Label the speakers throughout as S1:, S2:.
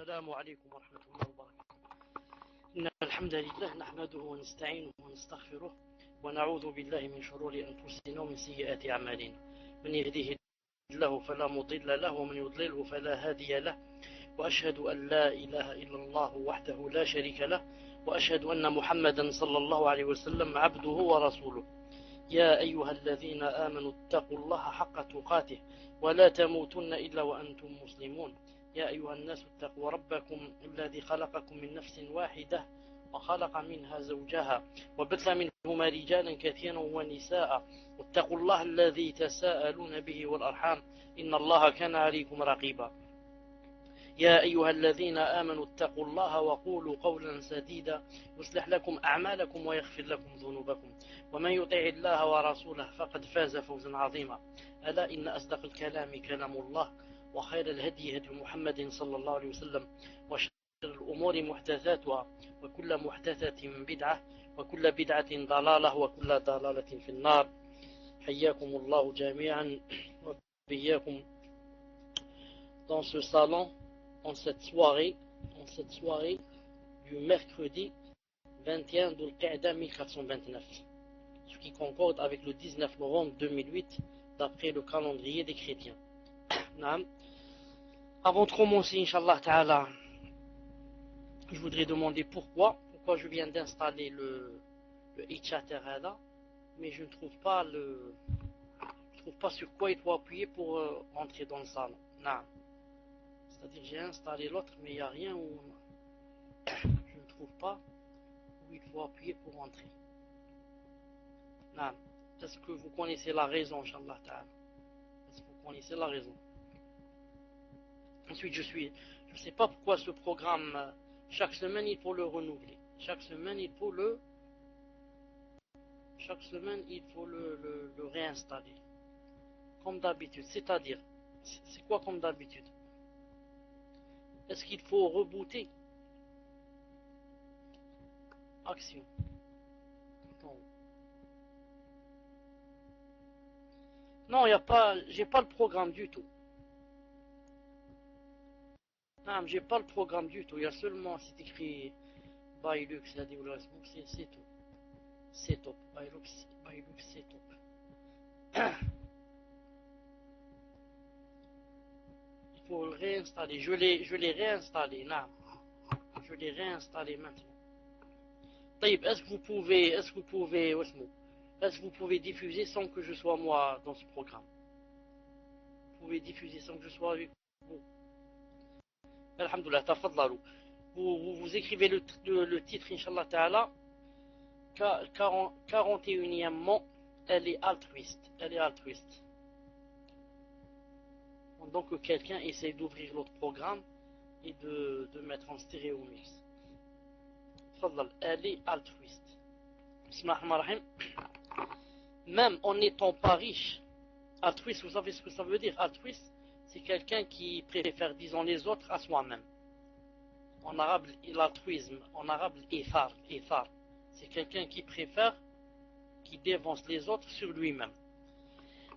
S1: السلام عليكم ورحمة الله وبركاته. إن الحمد لله نحمده ونستعينه ونستغفره ونعوذ بالله من شرور أنفسنا ومن سيئات أعمالنا. من يهديه الله فلا مضل له ومن يضلله فلا هادي له، وأشهد أن لا إله إلا الله وحده لا شريك له، وأشهد أن محمدا صلى الله عليه وسلم عبده ورسوله. يا أيها الذين آمنوا اتقوا الله حق تقاته ولا تموتن إلا وأنتم مسلمون. يا أيها الناس اتقوا ربكم الذي خلقكم من نفس واحدة وخلق منها زوجها وبث منهما رجالا كثيرا ونساء، واتقوا الله الذي تساءلون به والأرحام إن الله كان عليكم رقيبا. يا أيها الذين آمنوا اتقوا الله وقولوا قولا سديدا يصلح لكم أعمالكم ويغفر لكم ذنوبكم، ومن يطع الله ورسوله فقد فاز فوزا عظيما. ألا إن أصدق الكلام كلام الله، وخير الهدي هدي محمد صلى الله عليه وسلم، وشر الأمور محدثاتها، وكل محدثة بدعة، وكل بدعة ضلالة، وكل ضلالة في النار. حياكم الله جميعا وبياكم dans ce salon, en cette soirée du mercredi 21 d'Ul-Qa'da 1429, ce qui concorde avec le 19 novembre 2008 d'après le calendrier des chrétiens. Avant de commencer, Inch'Allah Ta'ala, je voudrais demander pourquoi je viens d'installer le e-chatter là, mais je ne trouve pas sur quoi il faut appuyer pour entrer dans le salon. C'est-à-dire j'ai installé l'autre, mais il n'y a rien où je ne trouve pas où il faut appuyer pour entrer. Est-ce que vous connaissez la raison, Inch'Allah Ta'ala? Est-ce que vous connaissez la raison? Ensuite, je ne sais pas pourquoi ce programme, chaque semaine il faut le renouveler. Chaque semaine il faut le réinstaller. Comme d'habitude. C'est-à-dire, c'est quoi comme d'habitude? Est-ce qu'il faut rebooter? Action. Non, j'ai pas le programme du tout. Non, j'ai pas le programme du tout. Il y a seulement, c'est écrit Bailux, c'est tout. C'est top. Bailux, c'est top. Il faut le réinstaller. Je l'ai réinstallé. Non. Je l'ai réinstallé maintenant. Est-ce que vous pouvez diffuser sans que je sois moi dans ce programme? Vous pouvez diffuser sans que je sois avec vous? Alhamdoulilah, tafadlalou. Vous écrivez le titre, Inch'Allah Ta'ala, 41e, elle est altruiste. Donc que quelqu'un essaie d'ouvrir l'autre programme et de mettre en stéréo mix. Elle est altruiste. Bismillahirrahmanirrahim. Même en n'étant pas riche, altruiste, vous savez ce que ça veut dire? Altruiste, c'est quelqu'un qui préfère, disons, les autres à soi-même. En arabe, l'altruisme, en arabe, l'ithar, c'est quelqu'un qui préfère, qui dévance les autres sur lui-même.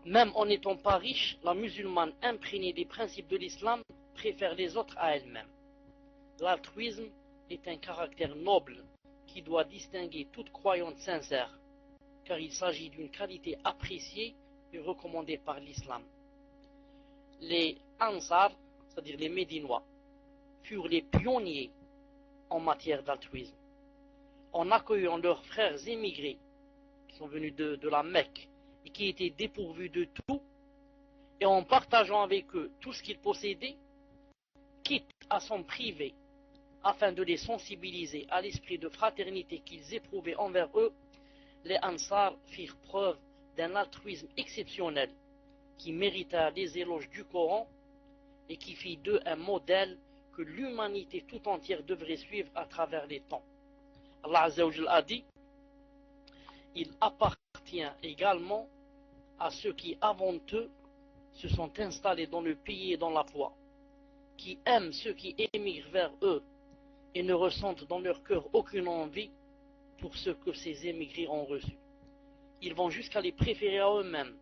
S1: Même en n'étant pas riche, la musulmane imprégnée des principes de l'islam préfère les autres à elle-même. L'altruisme est un caractère noble qui doit distinguer toute croyante sincère, car il s'agit d'une qualité appréciée et recommandée par l'islam. Les Ansar, c'est-à-dire les Médinois, furent les pionniers en matière d'altruisme. En accueillant leurs frères émigrés qui sont venus de la Mecque et qui étaient dépourvus de tout, et en partageant avec eux tout ce qu'ils possédaient, quitte à s'en priver afin de les sensibiliser à l'esprit de fraternité qu'ils éprouvaient envers eux, les Ansar firent preuve d'un altruisme exceptionnel qui mérita les éloges du Coran et qui fit d'eux un modèle que l'humanité tout entière devrait suivre à travers les temps. Allah Azza wa Jalla a dit: il appartient également à ceux qui avant eux se sont installés dans le pays et dans la foi, qui aiment ceux qui émigrent vers eux et ne ressentent dans leur cœur aucune envie pour ce que ces émigrés ont reçu. Ils vont jusqu'à les préférer à eux-mêmes,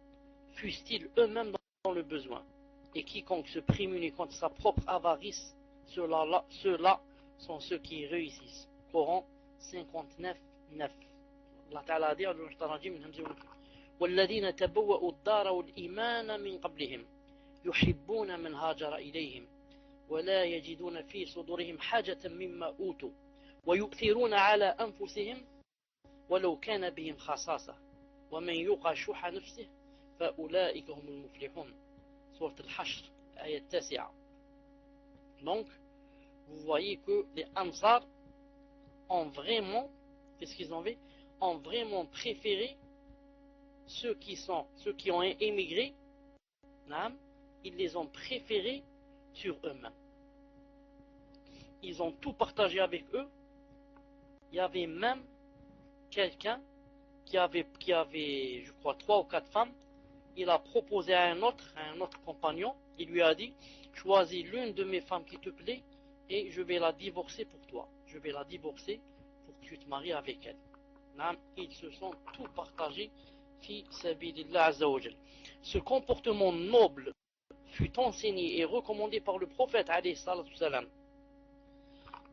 S1: fussent-ils eux-mêmes dans le besoin. Et quiconque se prémunit contre sa propre avarice Ceux-là sont ceux qui réussissent. Coran 59, 9. Allah Ta'ala a dit والذين تبوأوا الدار والإيمان من قبلهم يحبون من هاجر إليهم ولا يجدون في صدورهم حاجة مما أوتوا ويؤثرون على أنفسهم ولو كان بهم خصاصة ومن يوق شح نفسه فأولئك هم المفلحون. Sourate Al-Hashr, ayat 9. Donc, vous voyez que les Ansar ont vraiment, qu'est-ce qu'ils ont fait? Ont vraiment préféré ceux qui ont émigré, ils les ont préférés sur eux-mêmes. Ils ont tout partagé avec eux. Il y avait même quelqu'un qui avait, je crois, 3 ou 4 femmes. Il a proposé à un autre compagnon, il lui a dit, choisis l'une de mes femmes qui te plaît et je vais la divorcer pour toi. Je vais la divorcer pour que tu te maries avec elle. Ils se sont tout partagés. Ce comportement noble fut enseigné et recommandé par le prophète alayhi salatu salam.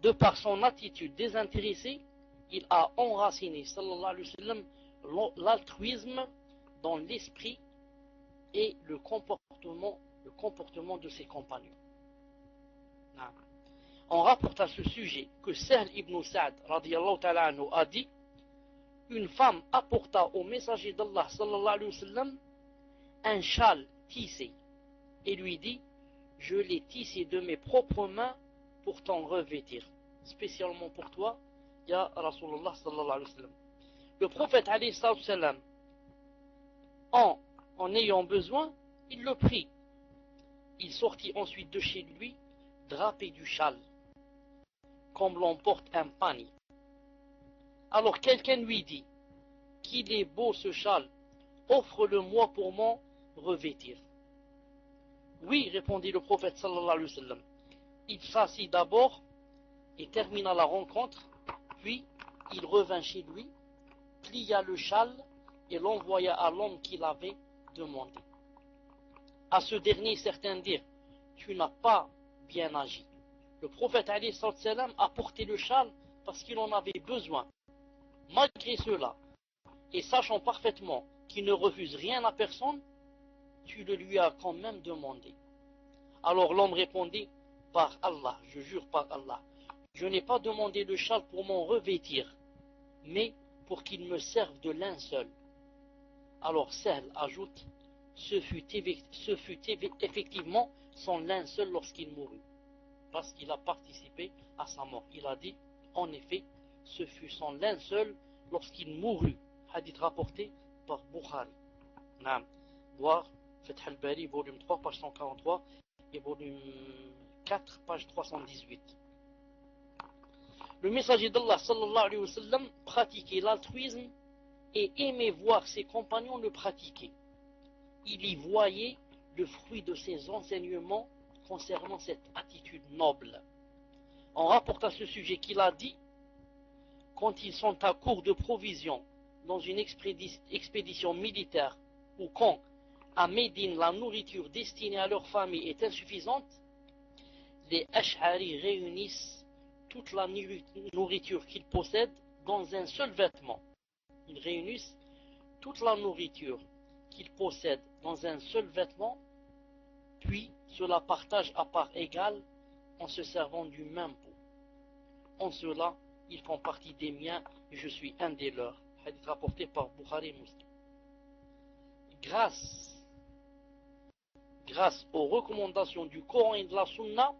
S1: De par son attitude désintéressée, il a enraciné sallallahu alayhi wa sallam l'altruisme dans l'esprit et le comportement de ses compagnons. On rapporte à ce sujet que Sahl ibn Sa'd radiyallahu ta'ala anhu a dit: une femme apporta au messager d'Allah sallallahu alayhi wa sallam un châle tissé et lui dit: je l'ai tissé de mes propres mains pour t'en revêtir, spécialement pour toi, ya Rasulullah sallallahu alayhi wa sallam. Le prophète alayhi sallam, en ayant besoin, il le prit. Il sortit ensuite de chez lui, drapé du châle, comme l'on porte un panier. Alors quelqu'un lui dit: qu'il est beau ce châle, offre-le-moi pour m'en revêtir. Oui, répondit le prophète sallallahu alayhi wa sallam. Il s'assit d'abord et termina la rencontre, puis il revint chez lui, plia le châle et l'envoya à l'homme qui l'avait demandé. À ce dernier, certains dirent: tu n'as pas bien agi. Le prophète alayhi salam a porté le châle parce qu'il en avait besoin. Malgré cela, et sachant parfaitement qu'il ne refuse rien à personne, tu le lui as quand même demandé. Alors l'homme répondit: par Allah, je jure par Allah, je n'ai pas demandé le châle pour m'en revêtir, mais pour qu'il me serve de linceul. Alors Sahl ajoute: ce fut effectivement son linceul lorsqu'il mourut, parce qu'il a participé à sa mort. Il a dit: en effet, ce fut son linceul lorsqu'il mourut. Hadith rapporté par Bukhari. Voir Fath al-Bari, volume 3, page 143 et volume 4, page 318. Le messager d'Allah sallallahu alayhi wa sallam pratiquait l'altruisme et aimait voir ses compagnons le pratiquer. Il y voyait le fruit de ses enseignements concernant cette attitude noble. On rapporte à ce sujet qu'il a dit: quand ils sont à court de provisions dans une expédition militaire, ou quand à Médine la nourriture destinée à leur famille est insuffisante, les Ash'ari réunissent toute la nourriture qu'ils possèdent dans un seul vêtement. Ils réunissent toute la nourriture qu'ils possèdent dans un seul vêtement, puis se la partagent à part égale en se servant du même pot. En cela, ils font partie des miens et je suis un des leurs. Hadith rapporté par Bukhari et Muslim. Grâce aux recommandations du Coran et de la Sunna,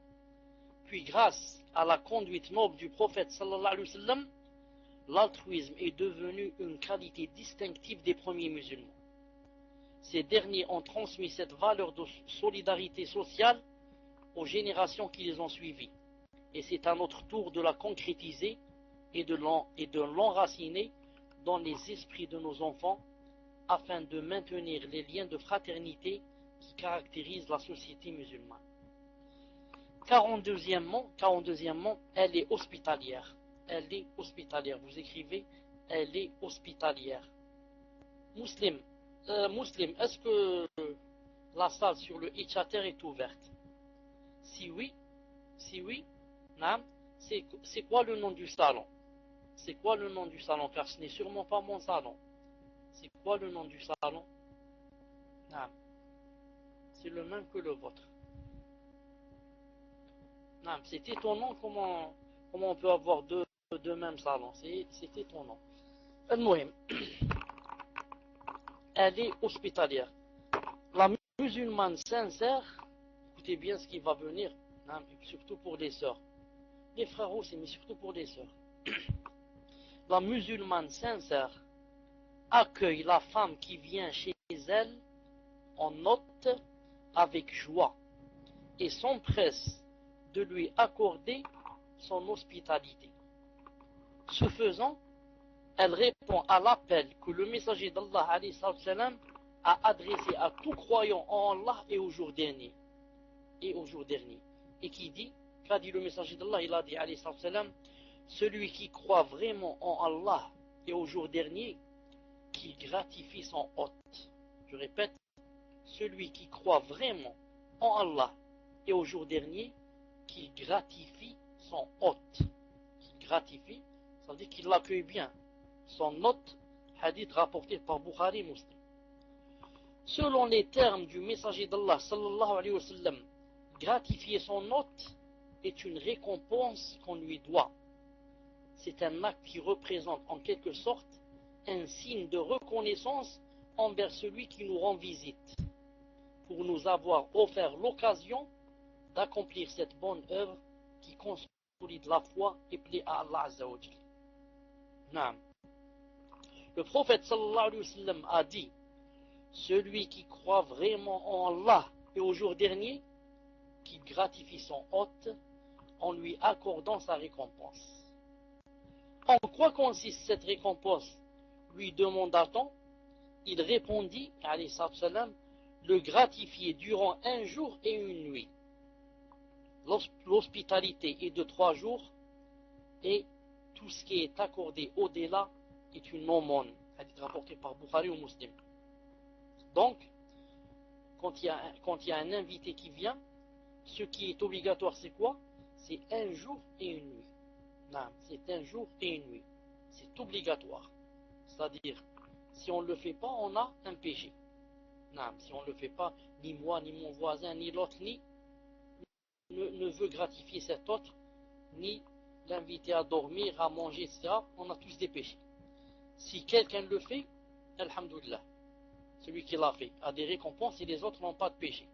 S1: puis grâce à la conduite noble du prophète sallallahu alayhi wa sallam, l'altruisme est devenu une qualité distinctive des premiers musulmans. Ces derniers ont transmis cette valeur de solidarité sociale aux générations qui les ont suivies. Et c'est à notre tour de la concrétiser et de l'enraciner dans les esprits de nos enfants afin de maintenir les liens de fraternité qui caractérisent la société musulmane. 42e, elle est hospitalière. Elle est hospitalière. Vous écrivez: elle est hospitalière. Muslim, est-ce que la salle sur le Hitchater est ouverte? Si oui, C'est quoi le nom du salon? C'est quoi le nom du salon? Car ce n'est sûrement pas mon salon. C'est quoi le nom du salon? C'est le même que le vôtre. C'est étonnant comment on peut avoir deux mêmes salons. C'est étonnant. المهم, elle est hospitalière. La musulmane sincère, écoutez bien ce qui va venir, surtout pour les sœurs. Les frères aussi, mais surtout pour les sœurs. La musulmane sincère accueille la femme qui vient chez elle en hôte avec joie et s'empresse de lui accorder son hospitalité. Ce faisant, elle répond à l'appel que le messager d'Allah a adressé à tout croyant en Allah et au jour dernier. Et qui dit, qu'a dit le messager d'Allah? Il a dit, celui qui croit vraiment en Allah et au jour dernier, qu'il gratifie son hôte. Je répète, celui qui croit vraiment en Allah et au jour dernier, qu'il gratifie son hôte. Qu'il gratifie, ça veut dire qu'il l'accueille bien. Son hôte, hadith rapporté par Bukhari Muslim. Selon les termes du messager d'Allah sallallahu alayhi wa sallam, gratifier son hôte est une récompense qu'on lui doit. C'est un acte qui représente en quelque sorte un signe de reconnaissance envers celui qui nous rend visite, pour nous avoir offert l'occasion d'accomplir cette bonne œuvre qui consolide la foi et plaît à Allah Azza wa Jal. Le prophète sallallahu alayhi wa sallam a dit, celui qui croit vraiment en Allah et au jour dernier, qui gratifie son hôte en lui accordant sa récompense. En quoi consiste cette récompense? Lui demanda-t-on. Il répondit, alayhi salam, le gratifier durant un jour et une nuit. L'hospitalité est de 3 jours et tout ce qui est accordé au-delà est une aumône. Hadith rapporté par Bukhari ou Muslim. Donc, quand il y a un invité qui vient, ce qui est obligatoire, c'est quoi? C'est un jour et une nuit. C'est un jour et une nuit. C'est obligatoire. C'est-à-dire, si on ne le fait pas, on a un péché. Si on ne le fait pas, ni moi, ni mon voisin, ni l'autre, ni ne veut gratifier cet autre, ni l'inviter à dormir, à manger, etc. On a tous des péchés. Si quelqu'un le fait, alhamdoulilah, celui qui l'a fait a des récompenses et les autres n'ont pas de péché.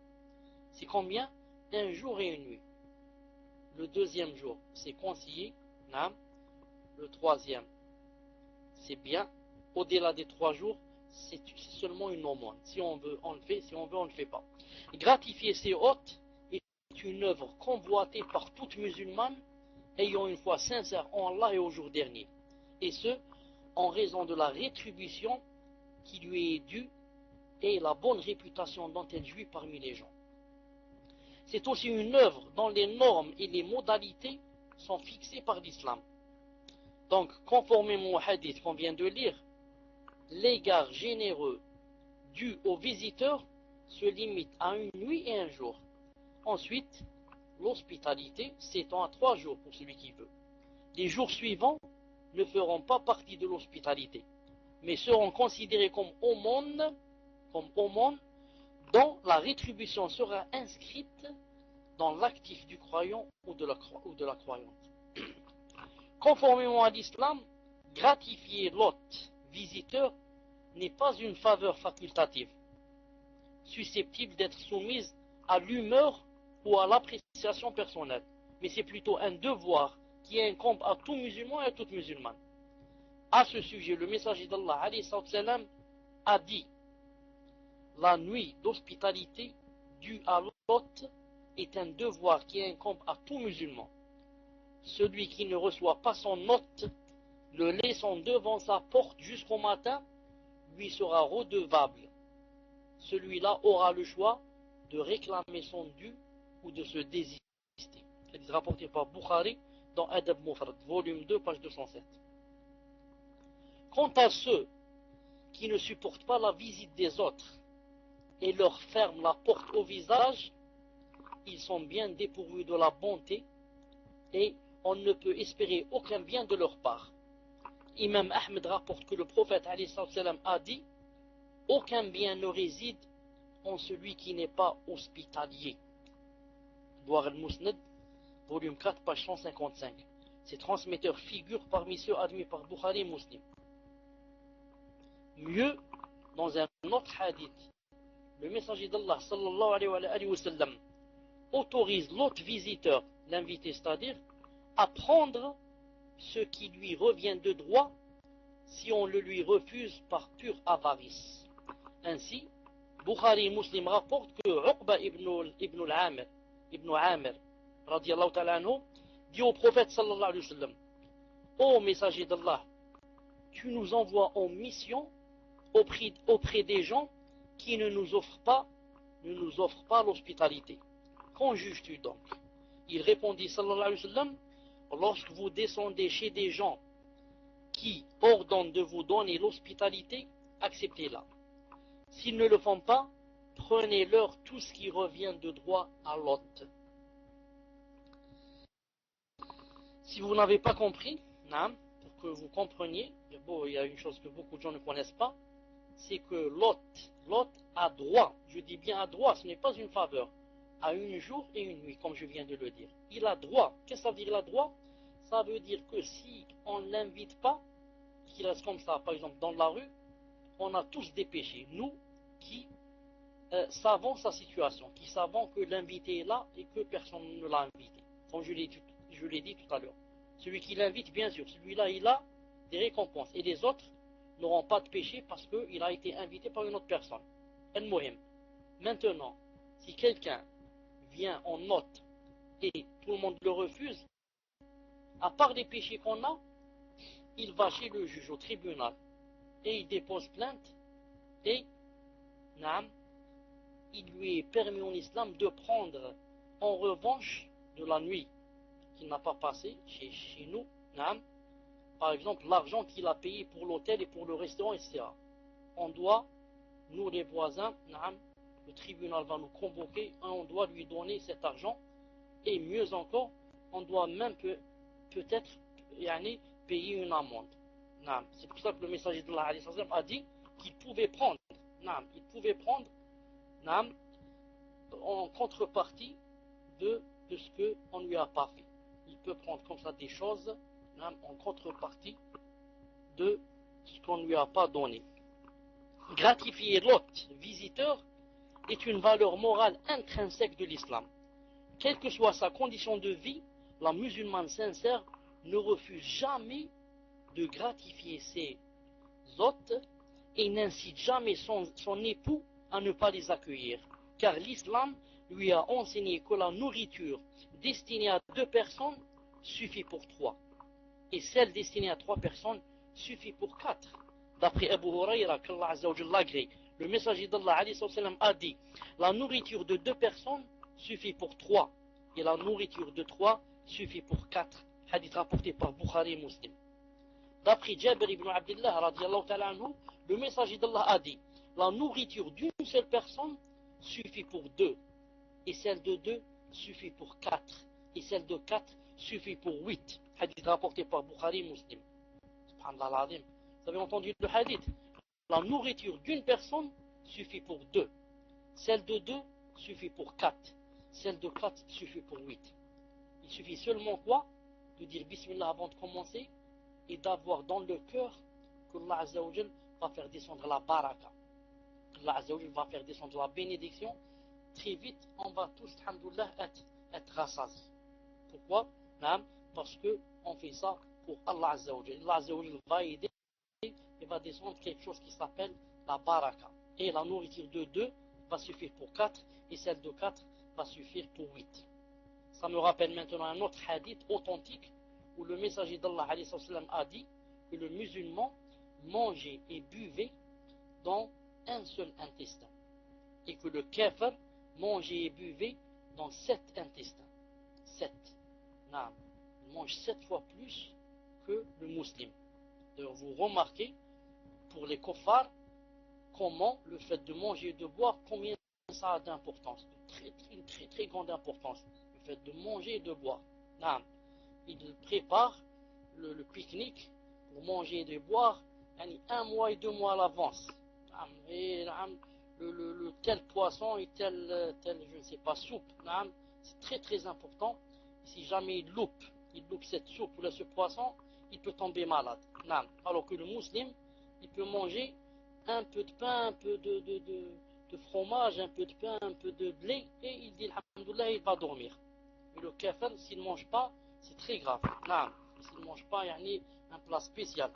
S1: C'est combien? Un jour et une nuit. Le deuxième jour, c'est conseillé. Le troisième, c'est bien. Au-delà des 3 jours, c'est seulement une aumône. Si on veut, on le fait. Si on veut, on ne le fait pas. Gratifier ses hôtes est une œuvre convoitée par toute musulmane ayant une foi sincère en Allah et au jour dernier. Et ce, en raison de la rétribution qui lui est due et la bonne réputation dont elle jouit parmi les gens. C'est aussi une œuvre dont les normes et les modalités sont fixées par l'islam. Donc, conformément au hadith qu'on vient de lire, l'égard généreux dû aux visiteurs se limite à une nuit et un jour. Ensuite, l'hospitalité s'étend à 3 jours pour celui qui veut. Les jours suivants ne feront pas partie de l'hospitalité, mais seront considérés comme aumônes, dont la rétribution sera inscrite dans l'actif du croyant ou de la croyante. Conformément à l'islam, gratifier l'hôte visiteur n'est pas une faveur facultative, susceptible d'être soumise à l'humeur ou à l'appréciation personnelle, mais c'est plutôt un devoir qui incombe à tout musulman et à toute musulmane. À ce sujet, le messager d'Allah alayhi salam a dit: la nuit d'hospitalité due à l'hôte est un devoir qui incombe à tout musulman. Celui qui ne reçoit pas son hôte, le laissant devant sa porte jusqu'au matin, lui sera redevable. Celui-là aura le choix de réclamer son dû ou de se désister. C'est rapporté par Bukhari dans Adab Mufrad, volume 2, page 207. Quant à ceux qui ne supportent pas la visite des autres et leur ferment la porte au visage, ils sont bien dépourvus de la bonté et on ne peut espérer aucun bien de leur part. Imam Ahmed rapporte que le prophète a dit: aucun bien ne réside en celui qui n'est pas hospitalier. Douar al-Musnad, volume 4, page 155. Ces transmetteurs figurent parmi ceux admis par Bukhari et Muslim. Mieux, dans un autre hadith, le messager d'Allah sallallahu alayhi wa sallam autorise l'autre visiteur, l'invité, c'est-à-dire, à prendre ce qui lui revient de droit si on le lui refuse par pure avarice. Ainsi, Bukhari et Muslim rapportent que Uqba ibn Amir, radiallahu ta'ala anhu, dit au prophète sallallahu alayhi wa sallam: ô messager d'Allah, tu nous envoies en mission auprès des gens qui ne nous offrent pas l'hospitalité. Qu'en juges-tu donc? Il répondit sallallahu alayhi wa sallam: lorsque vous descendez chez des gens qui ordonnent de vous donner l'hospitalité, acceptez-la. S'ils ne le font pas, prenez-leur tout ce qui revient de droit à l'hôte. Si vous n'avez pas compris, pour que vous compreniez, il y a une chose que beaucoup de gens ne connaissent pas, c'est que l'hôte a droit, je dis bien a droit, ce n'est pas une faveur, à un jour et une nuit, comme je viens de le dire. Il a droit. Qu'est-ce que ça veut dire, il a droit? Ça veut dire que si on ne l'invite pas, qu'il reste comme ça, par exemple dans la rue, on a tous des péchés, nous qui savons sa situation, qui savons que l'invité est là et que personne ne l'a invité. Comme je l'ai dit tout à l'heure. Celui qui l'invite, bien sûr, celui-là, il a des récompenses. Et les autres n'auront pas de péché parce qu'il a été invité par une autre personne. Maintenant, si quelqu'un vient en note et tout le monde le refuse, à part les péchés qu'on a, il va chez le juge au tribunal et il dépose plainte et il lui est permis en islam de prendre en revanche de la nuit qu'il n'a pas passé chez nous, par exemple l'argent qu'il a payé pour l'hôtel et pour le restaurant, etc. On doit, nous les voisins, le tribunal va nous convoquer et on doit lui donner cet argent, et mieux encore, on doit même peut-être payer une amende. C'est pour ça que le messager de Allah a dit qu'il pouvait prendre, en contrepartie de ce qu'on ne lui a pas fait. Il peut prendre comme ça des choses en contrepartie de ce qu'on ne lui a pas donné. Gratifier l'hôte visiteur est une valeur morale intrinsèque de l'islam. Quelle que soit sa condition de vie, la musulmane sincère ne refuse jamais de gratifier ses hôtes et n'incite jamais son époux à ne pas les accueillir. Car l'islam lui a enseigné que la nourriture destinée à 2 personnes suffit pour 3. Et celle destinée à 3 personnes suffit pour 4. D'après Abu Huraira, qu'Allah Azza wa Jalla agrée, le messager d'Allah a dit: la nourriture de 2 personnes suffit pour 3. Et la nourriture de 3 suffit pour 4. Hadith rapporté par Bukhari et Muslim. D'après Jabir ibn Abdullah, radiallahu ta'ala anhu, le messager d'Allah a dit: la nourriture d'une seule personne suffit pour 2. Et celle de 2 suffit pour 4. Et celle de 4 suffit pour 8. Hadith rapporté par Bukhari et Muslim. Subhanallah al-Azim. Vous avez entendu le hadith? La nourriture d'une personne suffit pour 2. Celle de 2 suffit pour 4. Celle de 4 suffit pour 8. Il suffit seulement quoi? De dire Bismillah avant de commencer et d'avoir dans le cœur que Allah Azza wa Jal va faire descendre la baraka. Allah Azza wa Jal va faire descendre la bénédiction. Très vite, on va tous, alhamdoulilah, être rassasiés. Pourquoi? Parce qu'on fait ça pour Allah Azza wa Jal. Allah Azza wa Jal va aider et va descendre quelque chose qui s'appelle la baraka. Et la nourriture de 2 va suffire pour 4 et celle de 4 va suffire pour 8. Ça me rappelle maintenant un autre hadith authentique où le messager d'Allah a dit que le musulman mangeait et buvait dans un seul intestin et que le kafir mangeait et buvait dans 7 intestins. 7. Il mange 7 fois plus que le musulman. D'ailleurs, vous remarquez pour les kuffars comment le fait de manger et de boire, combien ça a d'importance, une très grande importance, le fait de manger et de boire. il prépare le pique-nique pour manger et de boire un mois et 2 mois à l'avance. Et le tel poisson et tel je ne sais pas soupe, c'est très très important. Si jamais il loupe cette soupe ou ce poisson, il peut tomber malade. Alors que le musulman, il peut manger un peu de pain, un peu de fromage, un peu de pain, un peu de blé, et il dit alhamdoulilah, il va dormir. Mais le kafir, s'il ne mange pas, c'est très grave. S'il ne mange pas, il y a un plat spécial.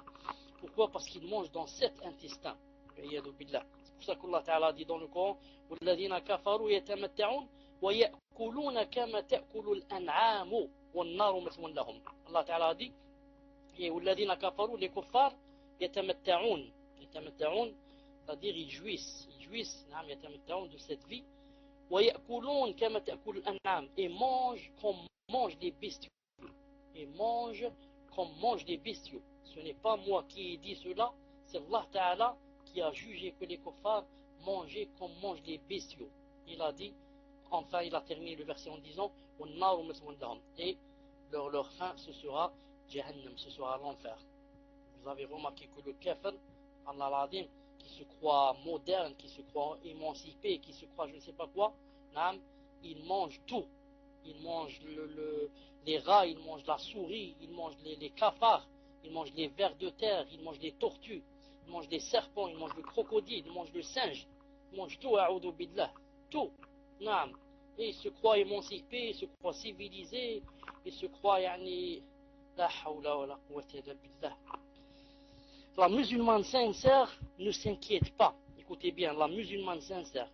S1: Pourquoi? Parce qu'il mange dans 7 intestins. C'est pour ça qu'Allah Ta'ala dit dans le Coran وَالَّذِينَ كَفَرُوا يَتَمَتَّعُونَ وَيَأْكُلُونَ كَمَا تَأْكُلُ الْأَنْعَامُ وَالنَّارُ مَثْوًى لَهُم. Allah Ta'ala dit وَالَّذِينَ كَفَرُوا, les kuffars, يَتَمَتَّعُونَ, c'est-à-dire ils jouissent يتمتعون de cette vie. وَيَأْكُلُونَ كَمَا تَأْكُلُ الْأَنْعَامُ, et mangent comme mangent les bestiaux. Et mangent comme mangent les bestiaux. Ce n'est pas moi qui ai dit cela, c'est Allah Ta'ala qui a jugé que les kuffars mangeaient comme mangent les bestiaux. Il a dit, enfin il a terminé le verset en disant et leur fin ce sera Jahannam, ce sera l'enfer. Vous avez remarqué que le kafir, Allah l'Adim, qui se croit moderne, qui se croit émancipé, qui se croit je ne sais pas quoi, il mange tout. Il mange les rats, il mange la souris, il mange les cafards, il mange les vers de terre, il mange les tortues, il mange les serpents, il mange le crocodile, il mange le singe, il mange tout, a'udhu billah, tout. Et il se croit émancipé, il se croit civilisé, il se croit la hawla wa la quwwata illa billah. La musulmane sincère ne s'inquiète pas, écoutez bien, la musulmane sincère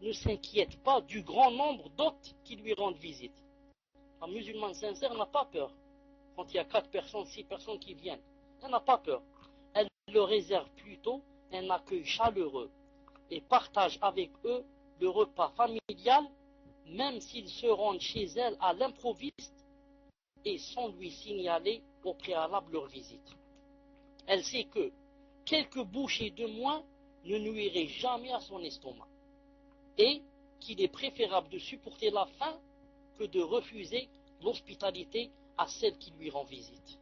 S1: ne s'inquiète pas du grand nombre d'hôtes qui lui rendent visite. La musulmane sincère n'a pas peur. Quand il y a 4 personnes, 6 personnes qui viennent, elle n'a pas peur. Elle leur réserve plutôt un accueil chaleureux et partage avec eux le repas familial, même s'ils se rendent chez elle à l'improviste et sans lui signaler au préalable leur visite. Elle sait que quelques bouchées de moins ne nuiraient jamais à son estomac et qu'il est préférable de supporter la faim que de refuser l'hospitalité à celle qui lui rend visite.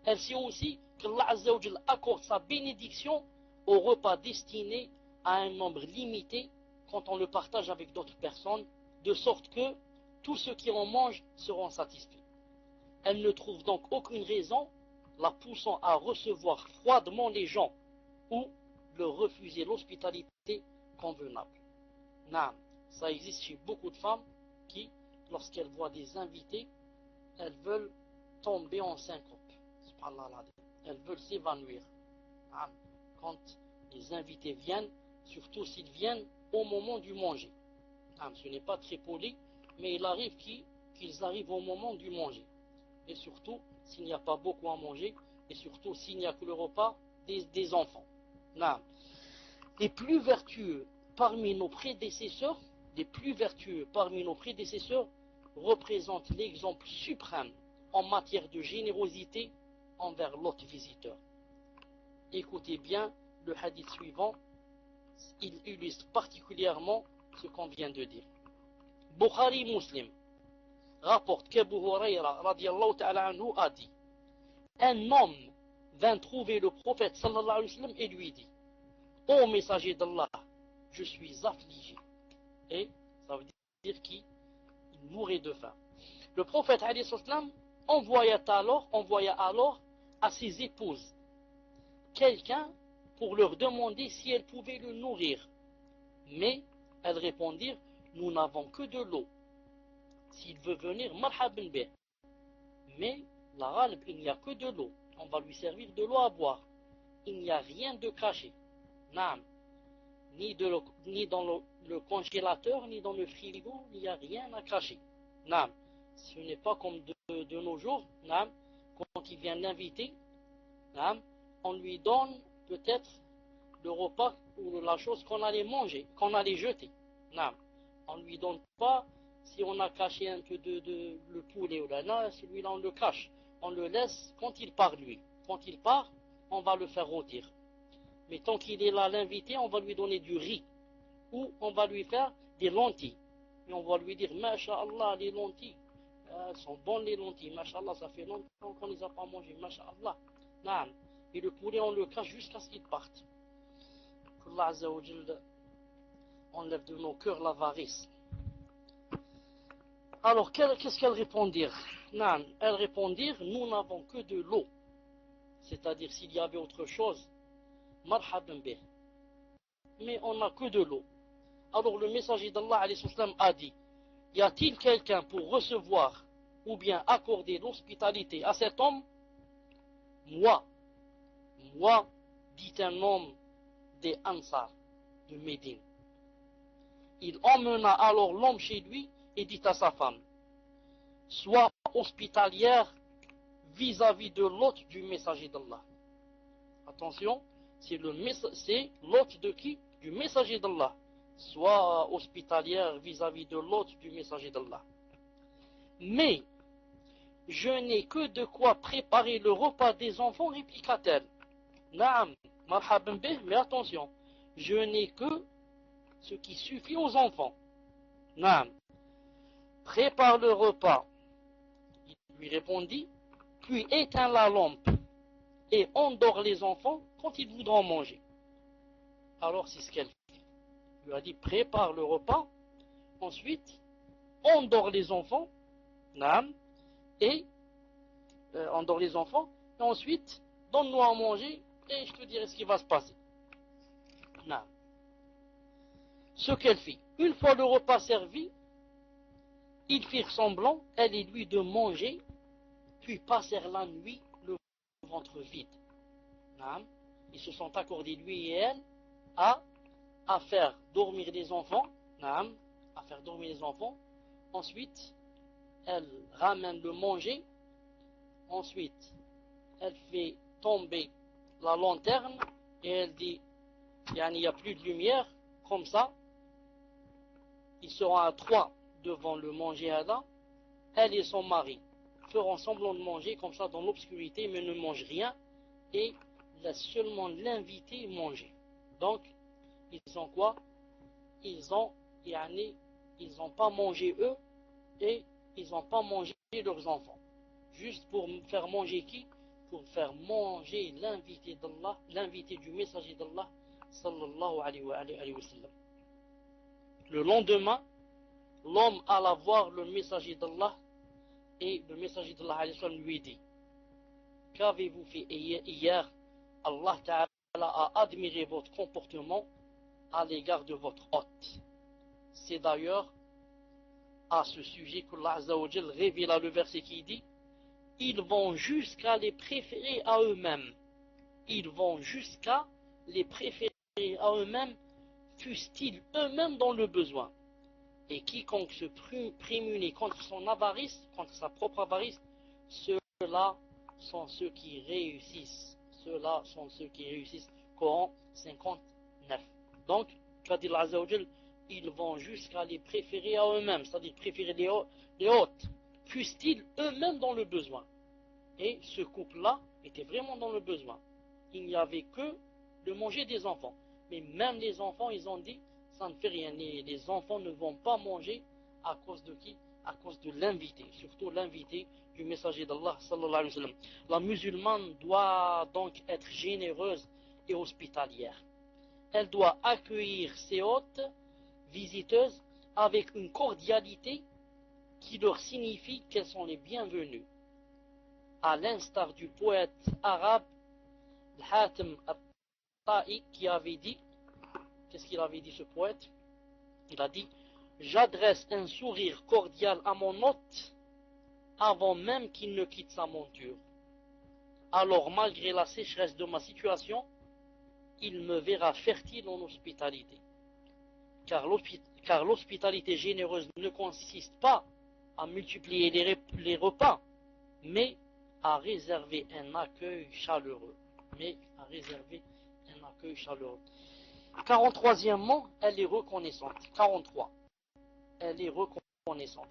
S1: Elle sait aussi qu'Allah Azza wa Jalla accorde sa bénédiction au repas destiné à un nombre limité quand on le partage avec d'autres personnes, de sorte que tous ceux qui en mangent seront satisfaits. Elle ne trouve donc aucune raison la poussant à recevoir froidement les gens ou leur refuser l'hospitalité convenable. Ça existe chez beaucoup de femmes qui, lorsqu'elles voient des invités, elles veulent tomber en syncope. Elles veulent s'évanouir. Quand les invités viennent, surtout s'ils viennent au moment du manger. Ce n'est pas très poli, mais il arrive qu'ils arrivent au moment du manger. Et surtout, s'il n'y a pas beaucoup à manger, et surtout s'il n'y a que le repas des enfants. Les plus vertueux parmi nos prédécesseurs, représentent l'exemple suprême en matière de générosité envers l'hôte visiteur. Écoutez bien le hadith suivant, il illustre particulièrement ce qu'on vient de dire. Bukhari Muslim rapporte qu'Abu Hurayra radiallahu ta'ala anhu a dit: un homme vint trouver le prophète sallallahu alayhi wa sallam et lui dit: ô messager d'Allah, je suis affligé. Et ça veut dire qu'il mourait de faim. Le prophète alayhi wa sallam envoya alors à ses épouses quelqu'un pour leur demander si elles pouvaient le nourrir. Mais elles répondirent: nous n'avons que de l'eau. S'il veut venir, marhaban bih. Mais la ghalb, il n'y a que de l'eau. On va lui servir de l'eau à boire. Il n'y a rien de caché. Ni dans le congélateur, ni dans le frigo, il n'y a rien à cacher. Ce n'est pas comme de nos jours. Quand il vient l'inviter, on lui donne peut-être le repas ou la chose qu'on allait manger, qu'on allait jeter. On ne lui donne pas, si on a caché un peu le poulet ou la celui-là on le cache. On le laisse quand il part lui. Quand il part, on va le faire rôtir. Mais tant qu'il est là l'invité, on va lui donner du riz. Ou on va lui faire des lentilles. Et on va lui dire: Masha'Allah, les lentilles, Elles sont bonnes les lentilles, mashallah, ça fait longtemps qu'on ne les a pas mangées, mashallah. Naam. Et le poulet, on le cache jusqu'à ce qu'il parte. Qu'Allah Azza wa Jal enlève de nos cœurs l'avarice. Alors, qu'est-ce qu'elle répond dire? Naam. Elle répond dire, nous n'avons que de l'eau. C'est-à-dire, s'il y avait autre chose, marhaban bih. Mais on n'a que de l'eau. Alors, le messager d'Allah alayhi salam a dit, y a-t-il quelqu'un pour recevoir ou bien accorder l'hospitalité à cet homme? Moi, dit un homme des Ansar de Médine. Il emmena alors l'homme chez lui et dit à sa femme, sois hospitalière vis-à-vis de l'hôte du messager d'Allah. Attention, c'est l'hôte de qui? Du messager d'Allah. Sois hospitalière vis-à-vis de l'hôte du messager d'Allah. Mais je n'ai que de quoi préparer le repas des enfants, répliqua-t-elle. Naam, marhaban bih, mais attention, je n'ai que ce qui suffit aux enfants. Naam, prépare le repas. Il lui répondit, puis éteins la lampe et endors les enfants quand ils voudront manger. Alors c'est ce qu'elle fait. Il lui a dit, prépare le repas, ensuite endors les enfants, naam, et endors les enfants, et ensuite donne-nous à manger et je te dirai ce qui va se passer. Naam. Ce qu'elle fit, une fois le repas servi, ils firent semblant, elle et lui, de manger, puis passèrent la nuit le ventre vide. Naam. Ils se sont accordés, lui et elle, à faire dormir les enfants. Naam. À faire dormir les enfants. Ensuite, elle ramène le manger. Ensuite, elle fait tomber la lanterne et elle dit, il n'y a plus de lumière, comme ça, ils seront à trois devant le manger à là, elle et son mari feront semblant de manger comme ça dans l'obscurité, mais ne mangent rien et laissent seulement l'invité manger. Donc, ils ont quoi? Ils n'ont pas mangé eux et ils n'ont pas mangé leurs enfants. Juste pour faire manger qui? Pour faire manger l'invité d'Allah, l'invité du messager d'Allah, sallallahu alayhi wa sallam. Le lendemain, l'homme alla voir le messager d'Allah et le messager d'Allah alayhi wa sallam lui dit, qu'avez-vous fait hier? Allah Ta'ala a admiré votre comportement à l'égard de votre hôte. C'est d'ailleurs à ce sujet qu'Allah Azza wa Jal révéla le verset qui dit, ils vont jusqu'à les préférer à eux-mêmes. Ils vont jusqu'à les préférer à eux-mêmes, fussent-ils eux-mêmes dans le besoin. Et quiconque se prémunit contre son avarice, contre sa propre avarice, ceux-là sont ceux qui réussissent. Ceux-là sont ceux qui réussissent. Coran 59. Donc, tu as dit l'Azza wa Jal, ils vont jusqu'à les préférer à eux-mêmes, c'est-à-dire préférer les hôtes, fussent-ils eux-mêmes dans le besoin. Et ce couple-là était vraiment dans le besoin. Il n'y avait que de manger des enfants. Mais même les enfants, ils ont dit, ça ne fait rien. Les enfants ne vont pas manger à cause de qui? À cause de l'invité, surtout l'invité du messager d'Allah, sallallahu alayhi wa sallam. La musulmane doit donc être généreuse et hospitalière. Elle doit accueillir ses hôtes, visiteuses, avec une cordialité qui leur signifie qu'elles sont les bienvenues. À l'instar du poète arabe Hatim al-Ta'i qui avait dit, qu'est-ce qu'il avait dit ce poète? Il a dit, j'adresse un sourire cordial à mon hôte avant même qu'il ne quitte sa monture. Alors malgré la sécheresse de ma situation, il me verra fertile en hospitalité. Car l'hospitalité généreuse ne consiste pas à multiplier les repas, mais à réserver un accueil chaleureux. 43e, elle est reconnaissante. 43. Elle est reconnaissante.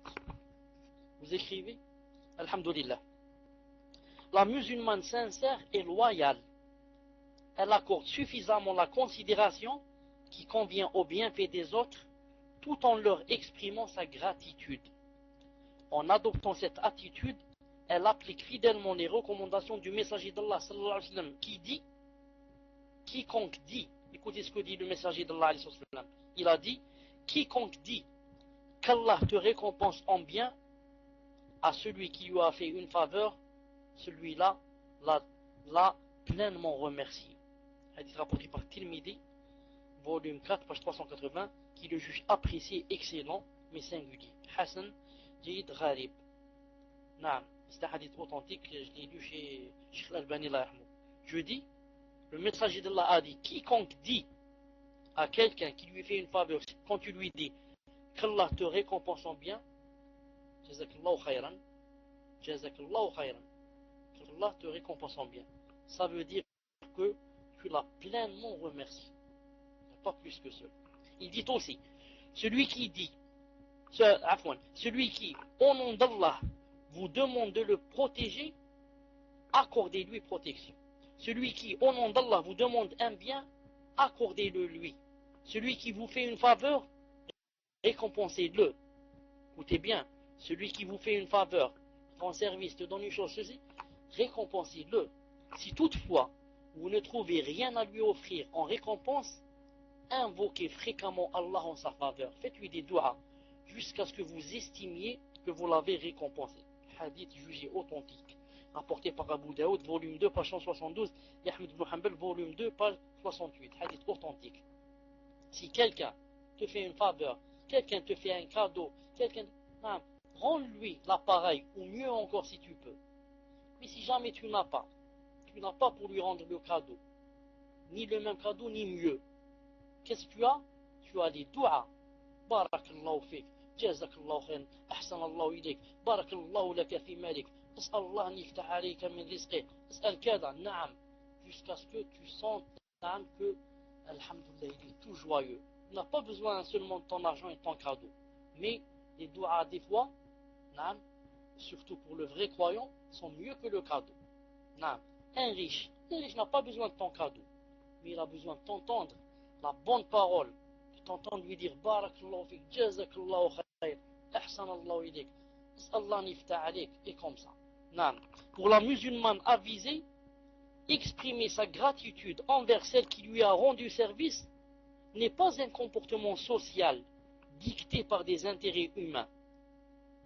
S1: Vous écrivez? Alhamdulillah. La musulmane sincère est loyale. Elle accorde suffisamment la considération qui convient au bienfait des autres, tout en leur exprimant sa gratitude. en adoptant cette attitude, elle applique fidèlement les recommandations du messager d'Allah sallallahu alayhi wa sallam qui dit, quiconque dit, écoutez ce que dit le messager d'Allah alayhi wa sallam, il a dit, quiconque dit qu'Allah te récompense en bien, à celui qui lui a fait une faveur, celui-là l'a pleinement remercié. Hadith rapporté par Tirmidhi, volume 4, page 380, qui le juge apprécié, excellent, mais singulier. Hassan, Jayid, Gharib. Naam, c'est un hadith authentique, je l'ai lu chez Sheikh Al-Albani. Je dis, le messager d'Allah a dit, quiconque dit à quelqu'un qui lui fait une faveur, quand tu lui dis qu'Allah te récompense en bien, Jazakallahu khayran, Jazakallahu khayran, qu'Allah te récompense en bien. Ça veut dire que tu l'as pleinement remercié. Pas plus que cela. Il dit aussi, celui qui dit, celui qui, au nom d'Allah, vous demande de le protéger, accordez-lui protection. Celui qui, au nom d'Allah, vous demande un bien, accordez-le lui. Celui qui vous fait une faveur, récompensez-le. Écoutez bien, celui qui vous fait une faveur, rend service, te donne une chose, ceci, récompensez-le. Si toutefois, vous ne trouvez rien à lui offrir en récompense, invoquez fréquemment Allah en sa faveur. Faites-lui des doigts jusqu'à ce que vous estimiez que vous l'avez récompensé. Hadith jugé authentique, rapporté par Abu Daoud, volume 2, page 172, et Ahmed ibn Hanbal, volume 2, page 68. Hadith authentique. Si quelqu'un te fait une faveur, quelqu'un te fait un cadeau, rends-lui l'appareil, ou mieux encore si tu peux. Mais si jamais tu n'as pas pour lui rendre le cadeau, ni le même cadeau, ni mieux, qu'est-ce que tu as? Tu as des doigts. Barakallahu fik, jazakallahu khairan, ahsanallahu ilayk, barakallahu laka fi malik, as'allah an yiftah alayka min rizqi, as'al kada, na'am, jusqu'à ce que tu sentes que, alhamdulillah, il est tout joyeux. Il n'a pas besoin seulement de ton argent et de ton cadeau. Mais les doigts, des fois, na'am, surtout pour le vrai croyant, sont mieux que le cadeau. Na'am. Un riche n'a pas besoin de ton cadeau, mais il a besoin de t'entendre la bonne parole, de t'entendre lui dire Barakallahu fik, Jazakallahu khayr, Ahsanallahu ilayk, Allah nifta alayk, et comme ça. Naam. Pour la musulmane avisée, exprimer sa gratitude envers celle qui lui a rendu service n'est pas un comportement social dicté par des intérêts humains,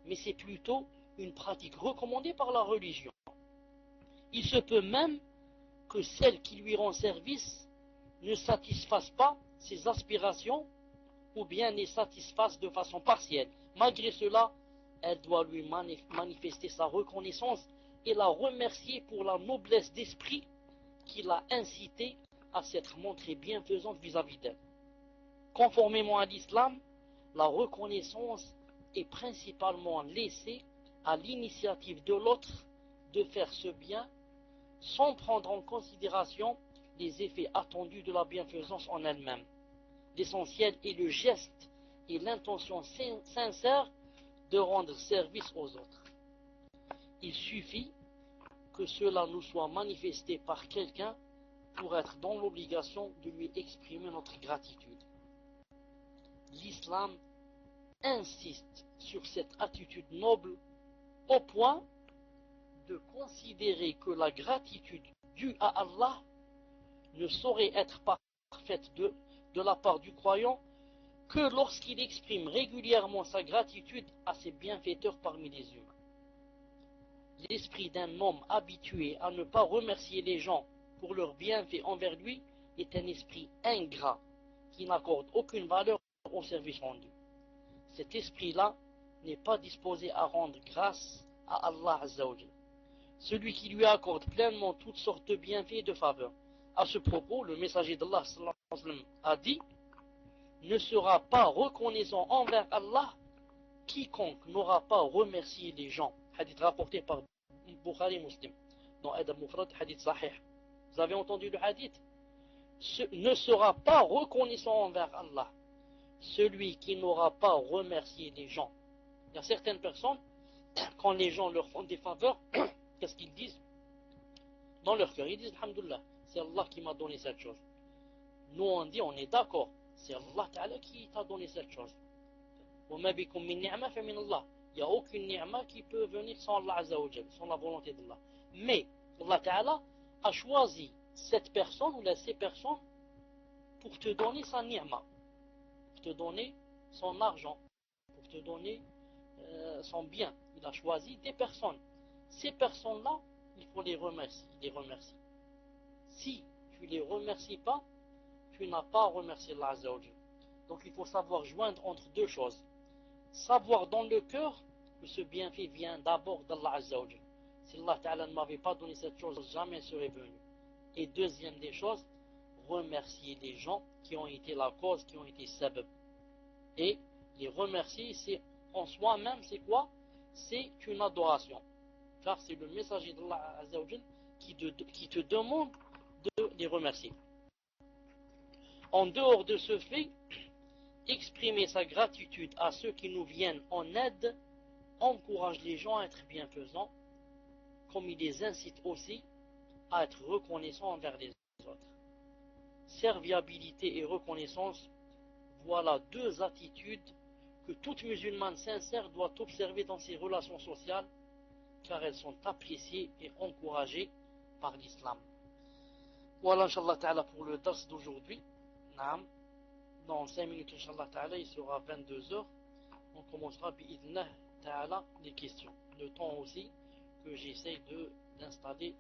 S1: mais c'est plutôt une pratique recommandée par la religion. Il se peut même que celle qui lui rend service ne satisfasse pas ses aspirations ou bien les satisfasse de façon partielle. Malgré cela, elle doit lui manifester sa reconnaissance et la remercier pour la noblesse d'esprit qui l'a incité à s'être montrée bienfaisante vis-à-vis d'elle. Conformément à l'islam, la reconnaissance est principalement laissée à l'initiative de l'autre de faire ce bien sans prendre en considération les effets attendus de la bienfaisance en elle-même. L'essentiel est le geste et l'intention sincère de rendre service aux autres. Il suffit que cela nous soit manifesté par quelqu'un pour être dans l'obligation de lui exprimer notre gratitude. L'islam insiste sur cette attitude noble au point de considérer que la gratitude due à Allah ne saurait être parfaite de la part du croyant que lorsqu'il exprime régulièrement sa gratitude à ses bienfaiteurs parmi les humains. L'esprit d'un homme habitué à ne pas remercier les gens pour leurs bienfaits envers lui est un esprit ingrat qui n'accorde aucune valeur au service rendu. Cet esprit-là n'est pas disposé à rendre grâce à Allah Azza wa Jalla, celui qui lui accorde pleinement toutes sortes de bienfaits et de faveurs. À ce propos, le messager d'Allah a dit: ne sera pas reconnaissant envers Allah quiconque n'aura pas remercié les gens. Hadith rapporté par Bukhari Muslim dans Adab Mufrad, hadith sahih. Vous avez entendu le hadith? Ne sera pas reconnaissant envers Allah celui qui n'aura pas remercié les gens. Il y a certaines personnes, quand les gens leur font des faveurs, qu'est-ce qu'ils disent? Dans leur cœur, ils disent alhamdulillah, c'est Allah qui m'a donné cette chose. Nous on dit, on est d'accord, c'est Allah Ta'ala qui t'a donné cette chose. Il n'y a aucune ni'ma qui peut venir sans Allah Azza wa Jal, sans la volonté d'Allah. Mais Allah Ta'ala a choisi cette personne ou ces personnes pour te donner sa ni'ma, pour te donner son argent, pour te donner son bien. Il a choisi des personnes. Ces personnes-là, il faut les remercier. Si tu ne les remercies pas, tu n'as pas à remercier Allah Azza wa Jal. Donc il faut savoir joindre entre deux choses. Savoir dans le cœur que ce bienfait vient d'abord d'Allah Azza wa Jal. Si Allah Ta'ala ne m'avait pas donné cette chose, jamais serait venu. Et deuxième des choses, remercier les gens qui ont été la cause, qui ont été sabab. Et les remercier, c'est en soi-même, c'est quoi? C'est une adoration. Car c'est le messager d'Allah Azza wa Jal qui te demande de les remercier. En dehors de ce fait, exprimer sa gratitude à ceux qui nous viennent en aide encourage les gens à être bienfaisants, comme il les incite aussi à être reconnaissants envers les autres. Serviabilité et reconnaissance, voilà deux attitudes que toute musulmane sincère doit observer dans ses relations sociales, car elles sont appréciées et encouragées par l'islam. Voilà, Inch'Allah Ta'ala, pour le dars d'aujourd'hui. Dans 5 minutes, Inch'Allah Ta'ala, il sera 22h. On commencera, bi'idnah Ta'ala, les questions. Le temps aussi que j'essaye d'installer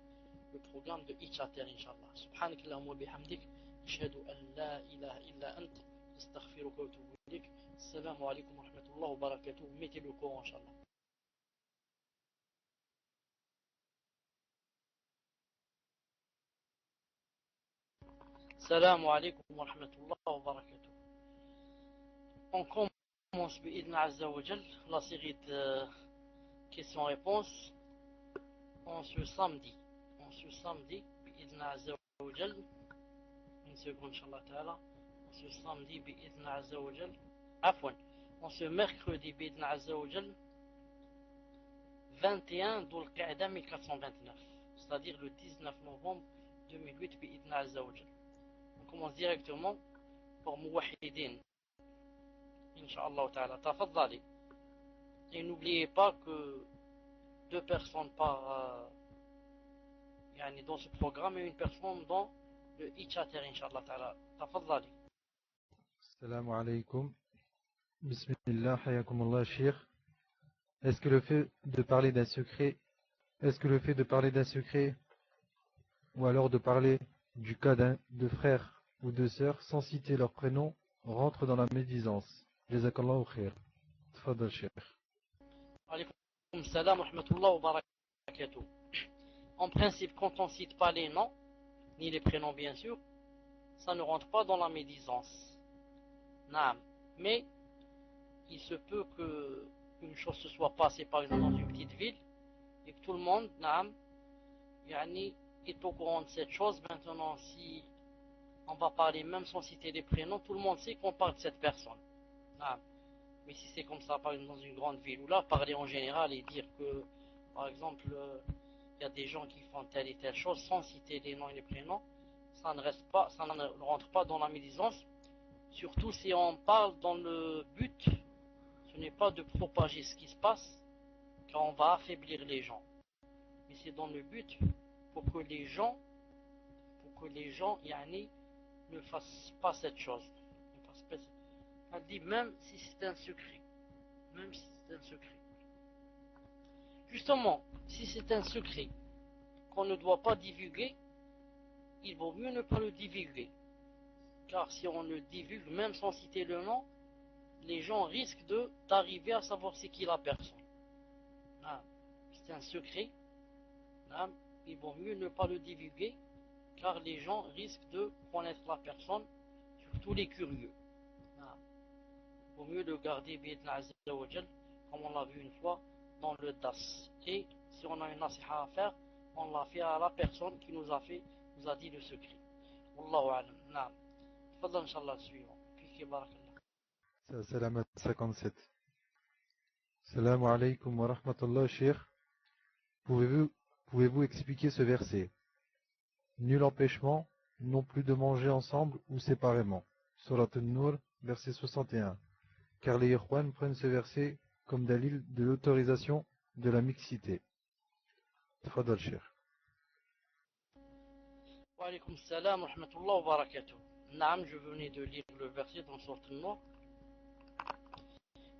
S1: le programme de Itchater, Inch'Allah. Subhanakallahumma bihamdik, ashhadu an la ilaha illa ant, astaghfiruka wa atubu ilayk. Assalamu alaikum wa rahmatullahi wa barakatuh. Mettez le courant, Inch'Allah. Assalamu alaikum wa rahmatullahi wa barakatuh. On commence bi'idna Azza wa Jal la série de questions-réponses en ce samedi. Bi'idna Azza wa Jal. Une seconde, Inch'Allah Ta'ala. En ce samedi, bi'idna Azza wa Jal. Afwan. En ce mercredi, bi'idna Azza wa Jal. 21 Dhul Qa'da 1429. C'est-à-dire le 19 novembre 2008, bi'idna Azza wa Jal. On commence directement par Mouwahidin. Inch'Allah Ta'ala. Tafaddali. Et n'oubliez pas que 2 personnes par dans ce programme et une personne dans le Itchater, Inch'Allah Ta'ala. Tafaddali.
S2: Assalamu alaikum. Bismillah, hayakumullah, Cheikh. Est-ce que le fait de parler d'un secret, ou alors de parler du cas de frères ou de sœurs sans citer leur prénom rentre dans la médisance? Jazakallahu khair. Tfaddal, Cheikh.
S1: Alaykoum salam wa rahmatullah wa barakatuh. En principe, quand on ne cite pas les noms, ni les prénoms bien sûr, ça ne rentre pas dans la médisance. Naam. Mais il se peut qu'une chose se soit passée par exemple dans une petite ville et que tout le monde est au courant de cette chose. Maintenant, si on va parler même sans citer les prénoms, tout le monde sait qu'on parle de cette personne. Naam. Mais si c'est comme ça par exemple dans une grande ville ou là, parler en général et dire que par exemple il y a des gens qui font telle et telle chose sans citer les noms et les prénoms, ça ne rentre pas dans la médisance, surtout si on parle dans le but, ce n'est pas de propager ce qui se passe, car on va affaiblir les gens, mais c'est dans le but pour que les gens ne fassent pas cette chose. Elle dit même si c'est un secret, justement, si c'est un secret qu'on ne doit pas divulguer, il vaut mieux ne pas le divulguer. Car si on le divulgue, même sans citer le nom, les gens risquent d'arriver à savoir c'est qui la personne. C'est un secret. Il vaut mieux ne pas le divulguer, car les gens risquent de connaître la personne, surtout les curieux. Il vaut mieux le garder, comme on l'a vu une fois dans le das. Et si on a une nasiha à faire, on l'a fait à la personne qui nous a dit le secret. Wallahu alam. Naam. Fadlan, Inch'Allah, suivant. Puis, barakallah.
S2: Salamat 57. Salamu alaikum wa rahmatullah, Cheikh. Pouvez-vous expliquer ce verset? Nul empêchement, non plus de manger ensemble ou séparément. Surat An-Nur, verset 61. Car les Ikhwan prennent ce verset comme dalil de l'autorisation de la mixité. Tfadal Cheikh.
S1: Wa alaykum salam wa rahmatullah wa barakatuh. Naam, je venais de lire le verset dans Sourate An-Nur.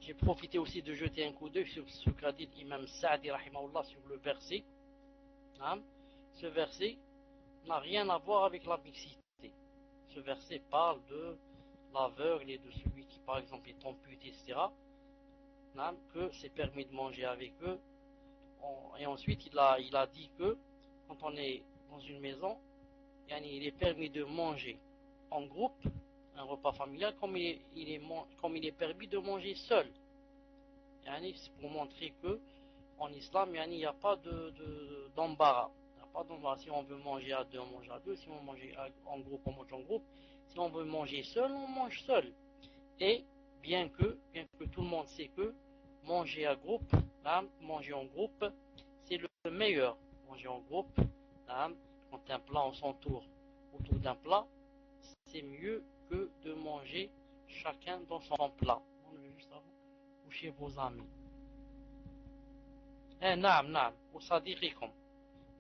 S1: J'ai profité aussi de jeter un coup d'œil sur ce qu'a dit l'imam Sa'di rahimahullah sur le verset. Naam. Ce verset n'a rien à voir avec la mixité. Ce verset parle de l'aveugle et de celui qui par exemple est amputé, etc. Naam, que c'est permis de manger avec eux. Et ensuite il a dit que quand on est dans une maison, il est permis de manger en groupe, un repas familial, comme il est permis de manger seul. C'est pour montrer que en islam, il n'y a pas d'embarras. Il n'y a pas d'embarras. Si on veut manger à deux, on mange à deux. Si on veut manger en groupe, on mange en groupe. Si on veut manger seul, on mange seul. Et bien que tout le monde sait que manger manger en groupe, c'est le meilleur. Manger en groupe, quand un plat on s'entoure autour d'un plat, c'est mieux que de manger chacun dans son plat. Juste avant, ou chez vos amis. Naam, ou sadiqikum.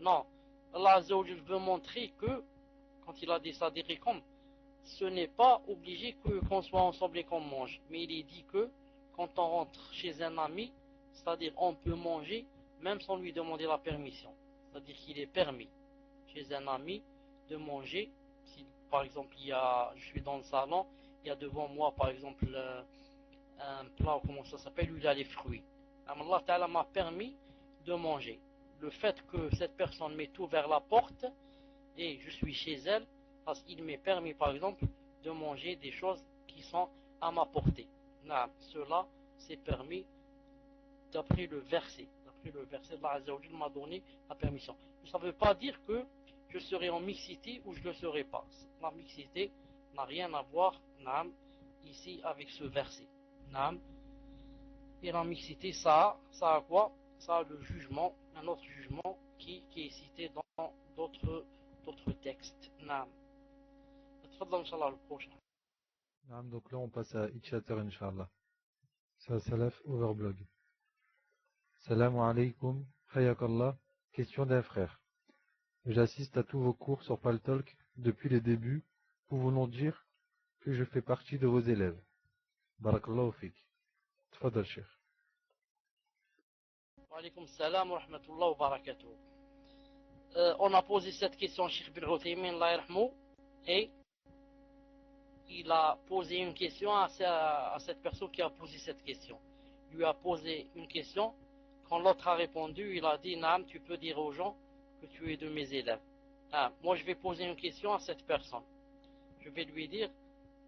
S1: Non, Allah Azza wa Jal veut montrer que, quand il a dit sadiqikum, ce n'est pas obligé qu'on soit ensemble et qu'on mange. Mais il est dit que, quand on rentre chez un ami, c'est-à-dire on peut manger même sans lui demander la permission. C'est-à-dire qu'il est permis chez un ami de manger. Si par exemple je suis dans le salon, il y a devant moi par exemple un plat, comment ça s'appelle, où il y a les fruits. Allah Ta'ala m'a permis de manger. Le fait que cette personne m'ait ouvert la porte et je suis chez elle, parce qu'il m'est permis par exemple de manger des choses qui sont à ma portée. Cela c'est permis d'après le verset. D'après le verset, Allah Azza wa Jalla m'a donné la permission. Ça ne veut pas dire que je serai en mixité ou je ne le serai pas. La mixité n'a rien à voir ici avec ce verset. Et la mixité, ça a quoi? Ça a le jugement, un autre jugement qui est cité dans d'autres textes. Tfadal, Inch'Allah, le prochain.
S2: Donc là on passe à Itchater Inch'Allah. C'est Salaf Overblog. Salam alaykum, hayakallah. Question d'un frère. J'assiste à tous vos cours sur Paltalk depuis les débuts. Pouvons-nous dire que je fais partie de vos élèves? Barakallahu fik. Tfadal Cheikh.
S1: Wa alaykum salam wa rahmatullah wa barakatuh. On a posé cette question à Cheikh Bin Uthaymin, Allah yarhamou, et il a posé une question à cette personne qui a posé cette question. Il lui a posé une question. Quand l'autre a répondu, il a dit Naam, tu peux dire aux gens que tu es de mes élèves. Moi, je vais poser une question à cette personne. Je vais lui dire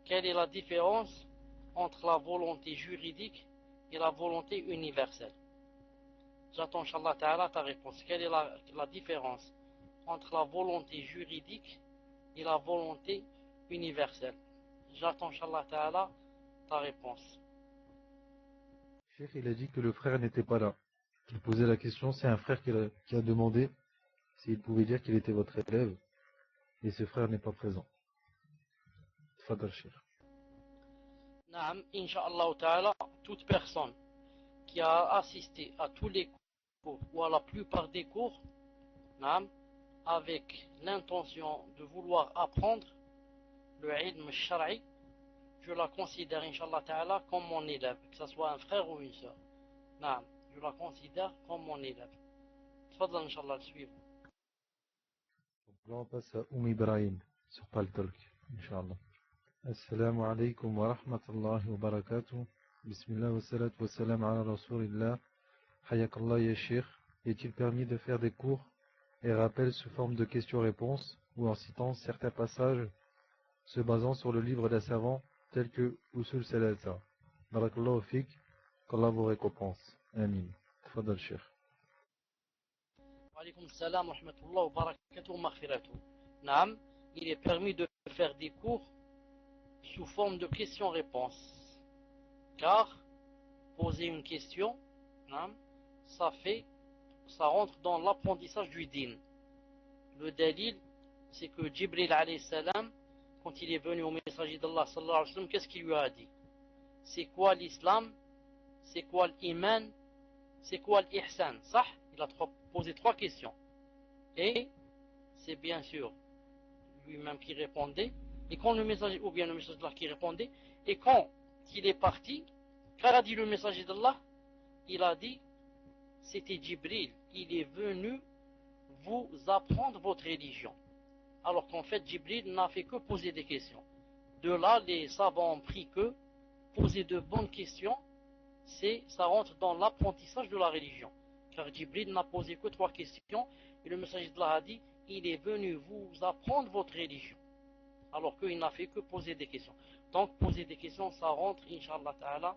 S1: quelle est la différence entre la volonté juridique et la volonté universelle. J'attends, Inch'Allah Ta'ala, ta réponse. Quelle est la différence entre la volonté juridique et la volonté universelle? J'attends, Inch'Allah Ta'ala, ta réponse.
S2: Cheikh, il a dit que le frère n'était pas là. Il posait la question, c'est un frère qui a demandé s'il pouvait dire qu'il était votre élève, et ce frère n'est pas présent. Tfadal Cheikh.
S1: Naam, Inch'Allah Ta'ala, toute personne qui a assisté à tous les cours ou à la plupart des cours, naam, avec l'intention de vouloir apprendre le ilm shara'i, je la considère, Inch'Allah Ta'ala, comme mon élève, que ce soit un frère ou une soeur. Naam, je la considère comme mon élève. Tfadal, Inch'Allah, le suivant.
S2: Là, on passe à Ibrahim sur Paltalk, Inch'Allah. Assalamu alaikum wa rahmatullahi wa barakatuh. Bismillah wa salatu wa salam ala rasulillah. Hayakallah ya Cheikh. Est-il permis de faire des cours et rappels sous forme de questions-réponses ou en citant certains passages se basant sur le livre d'un savant tel que Usul Salasa? Barakallahu fik, qu'Allah vous récompense. Amin. Tfadal Cheikh.
S1: Wa alaykum salam wa rahmatullah wa barakatuh wa maghfiratuh. Naam, il est permis de faire des cours sous forme de questions-réponses. Car poser une question, ça rentre dans l'apprentissage du din. Le dalil, c'est que Jibril alayhi salam, quand il est venu au messager d'Allah sallallahu alayhi wa sallam, qu'est-ce qu'il lui a dit? C'est quoi l'islam? c'est quoi l'iman, c'est quoi l'ihsan, ça? Il a posé 3 questions. Et c'est bien sûr lui-même qui répondait. Et quand le messager, ou bien le messager d'Allah qui répondait, et quand il est parti, qu'a dit le messager d'Allah? Il a dit, c'était Jibril, il est venu vous apprendre votre religion. Alors qu'en fait, Jibril n'a fait que poser des questions. De là, les savants ont pris que poser de bonnes questions, ça rentre dans l'apprentissage de la religion. Car Jibril n'a posé que 3 questions, et le messager d'Allah a dit, il est venu vous apprendre votre religion. Alors qu'il n'a fait que poser des questions. Donc, poser des questions, ça rentre, Inch'Allah Ta'ala,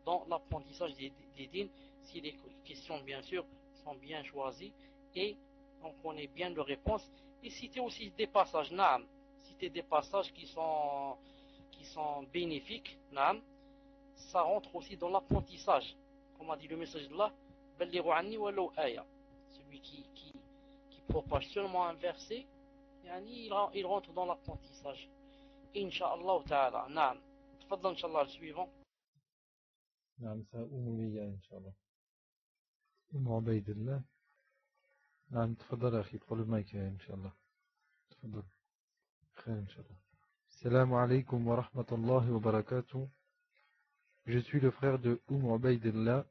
S1: dans l'apprentissage des dînes, si les questions, bien sûr, sont bien choisies, et on connaît bien leurs réponses. Et citer aussi des passages, naam, citer des passages qui sont bénéfiques, naam, ça rentre aussi dans l'apprentissage. Comme a dit le message d'Allah, Ballighu anni walau aya. Celui qui propage seulement un verset, il rentre dans l'apprentissage. Inch'Allah Ta'ala. Naam. تفضل إن شاء الله السويفون.
S2: نعم سأمومية إن شاء الله. أم عبيد الله. نعم تفضل أخي ادخل المايك إن شاء الله. تفضل. خير إن شاء الله. السلام عليكم ورحمة الله وبركاته. Je suis le frère de Ubaydillah.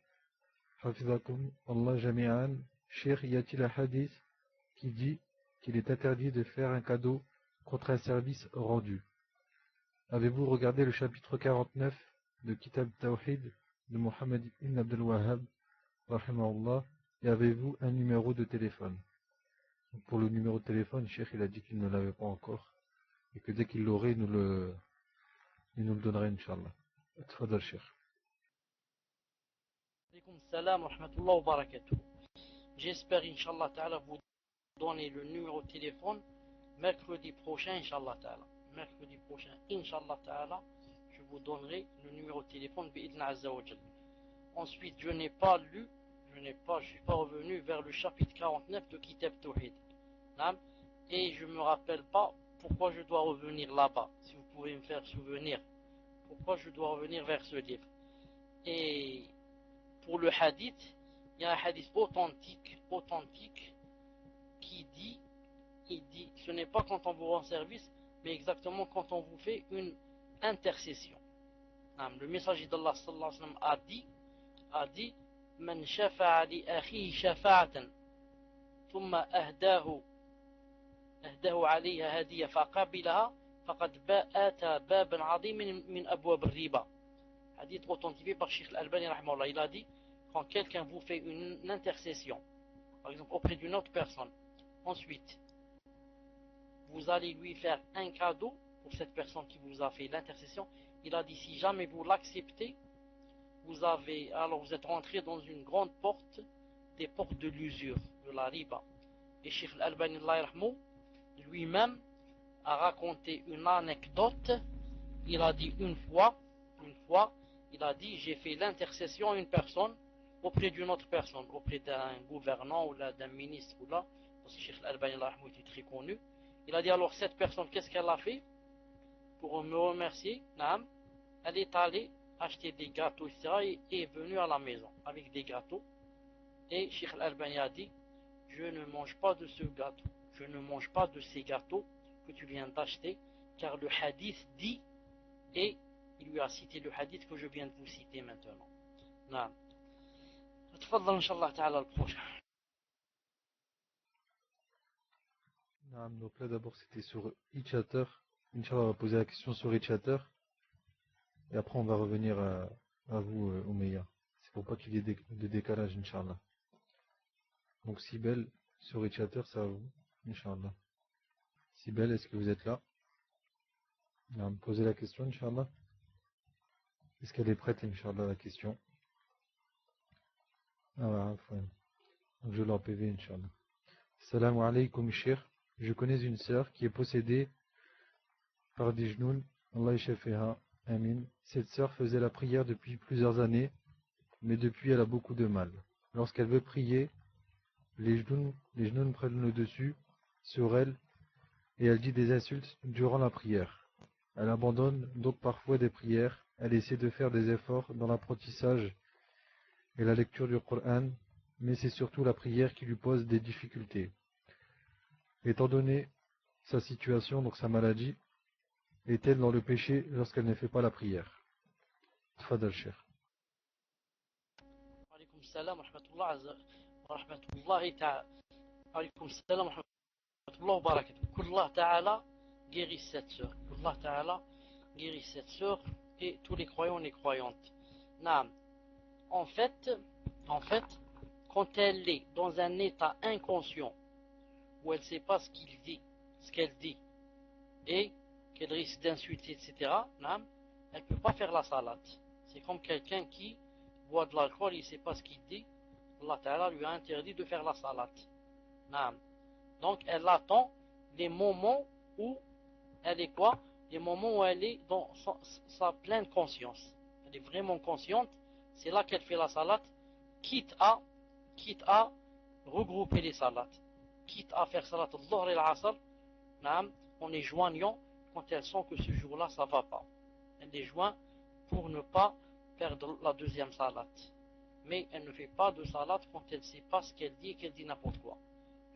S2: Hafizakum Allah jami'an. Cheikh, y a-t-il un hadith qui dit qu'il est interdit de faire un cadeau contre un service rendu? Avez-vous regardé le chapitre 49 de Kitab Tawhid de Mohammed ibn Abdel Wahhab, rahimahullah, et avez-vous un numéro de téléphone? Donc pour le numéro de téléphone, Cheikh il a dit qu'il ne l'avait pas encore, et que dès qu'il l'aurait, il nous le donnerait, Inch'Allah. Tfadal Cheikh.
S1: Alaykoum salam wa rahmatullah wa barakatuh. J'espère, Inch'Allah Ta'ala, vous donner le numéro de téléphone mercredi prochain, Inch'Allah Ta'ala. Mercredi prochain, Inch'Allah Ta'ala, je vous donnerai le numéro de téléphone bi'idna azza wa jal. Ensuite, je ne suis pas revenu vers le chapitre 49 de Kitab Tawhid. Et je ne me rappelle pas pourquoi je dois revenir là-bas. Si vous pouvez me faire souvenir, pourquoi je dois revenir vers ce livre. Et pour le hadith, il y a un hadith authentique qui dit, ce n'est pas quand on vous rend service, mais exactement quand on vous fait une intercession. Le messager d'Allah sallallahu alayhi wa sallam a dit من شفع لأخيه شفاعة ثم أهداه عليها هدية فقبلها فقد آتى بابا عظيما من أبواب الربا. Hadith authentifié par Sheikh Al-Albani rahimahullah. Il a dit, quand quelqu'un vous fait une intercession, par exemple auprès d'une autre personne, ensuite vous allez lui faire un cadeau pour cette personne qui vous a fait l'intercession, il a dit, si jamais vous l'acceptez, alors vous êtes rentré dans une grande porte, des portes de l'usure, de la riba. Et Sheikh Al-Albani lui-même a raconté une anecdote. Il a dit une fois, il a dit, j'ai fait l'intercession à une personne auprès d'une autre personne, auprès d'un gouvernant ou d'un ministre ou là, parce que Sheikh Al-Albani était très connu. Il a dit, alors cette personne, qu'est-ce qu'elle a fait pour me remercier? Elle est allée acheter des gâteaux, etc. et est venue à la maison avec des gâteaux. Et Sheikh Al-Albani a dit, je ne mange pas de ce gâteau, je ne mange pas de ces gâteaux que tu viens d'acheter, car le hadith dit, et il lui a cité le hadith que je viens de vous citer maintenant. نعم. تفضل إن شاء الله تعالى البروchain.
S2: Donc là d'abord c'était sur e-chatter. Inch'Allah on va poser la question sur e-chatter. Et après on va revenir à vous Oumeya. C'est pour pas qu'il y ait de décalage Inch'Allah. Donc Sibel sur e-chatter c'est à vous Inch'Allah. Sibel, est-ce que vous êtes là? On va me poser la question Inch'Allah. Est-ce qu'elle est prête Inch'Allah la question? Ah ouais, donc je l'en PV Inch'Allah. Salam alaykoum Cheikh. Je connais une sœur qui est possédée par des genoux. Allah yashafeha. Amin. Cette sœur faisait la prière depuis plusieurs années, mais depuis elle a beaucoup de mal. Lorsqu'elle veut prier, les genoux prennent le dessus sur elle et elle dit des insultes durant la prière. Elle abandonne donc parfois des prières. Elle essaie de faire des efforts dans l'apprentissage et la lecture du Coran, mais c'est surtout la prière qui lui pose des difficultés. Étant donné sa situation, donc sa maladie, est-elle dans le péché lorsqu'elle ne fait pas la prière? Tfadal Cheikh.
S1: Alaykoum salam wa rahmatullahi ta'ala. Alaykoum salam wa rahmatullahi wa barakatuh. Qu'Allah ta'ala guérisse cette sœur. Qu'Allah ta'ala guérisse cette sœur et tous les croyants et les croyantes. Naam. En fait, quand elle est dans un état inconscient, où elle ne sait pas ce qu'il dit, ce qu'elle dit, et qu'elle risque d'insulter, etc., elle ne peut pas faire la salade. C'est comme quelqu'un qui boit de l'alcool, il ne sait pas ce qu'il dit, Allah Ta'ala lui a interdit de faire la salade. Donc elle attend les moments où elle est quoi? Les moments où elle est dans sa pleine conscience. Elle est vraiment consciente, c'est là qu'elle fait la salade, quitte à regrouper les salades, quitte à faire salat al-dhuhr et al-asr, en les joignant quand elles sent que ce jour-là ça va pas. Elle les joint pour ne pas perdre la deuxième salade. Mais elle ne fait pas de salade quand elle ne sait pas ce qu'elle dit et qu'elle dit n'importe quoi.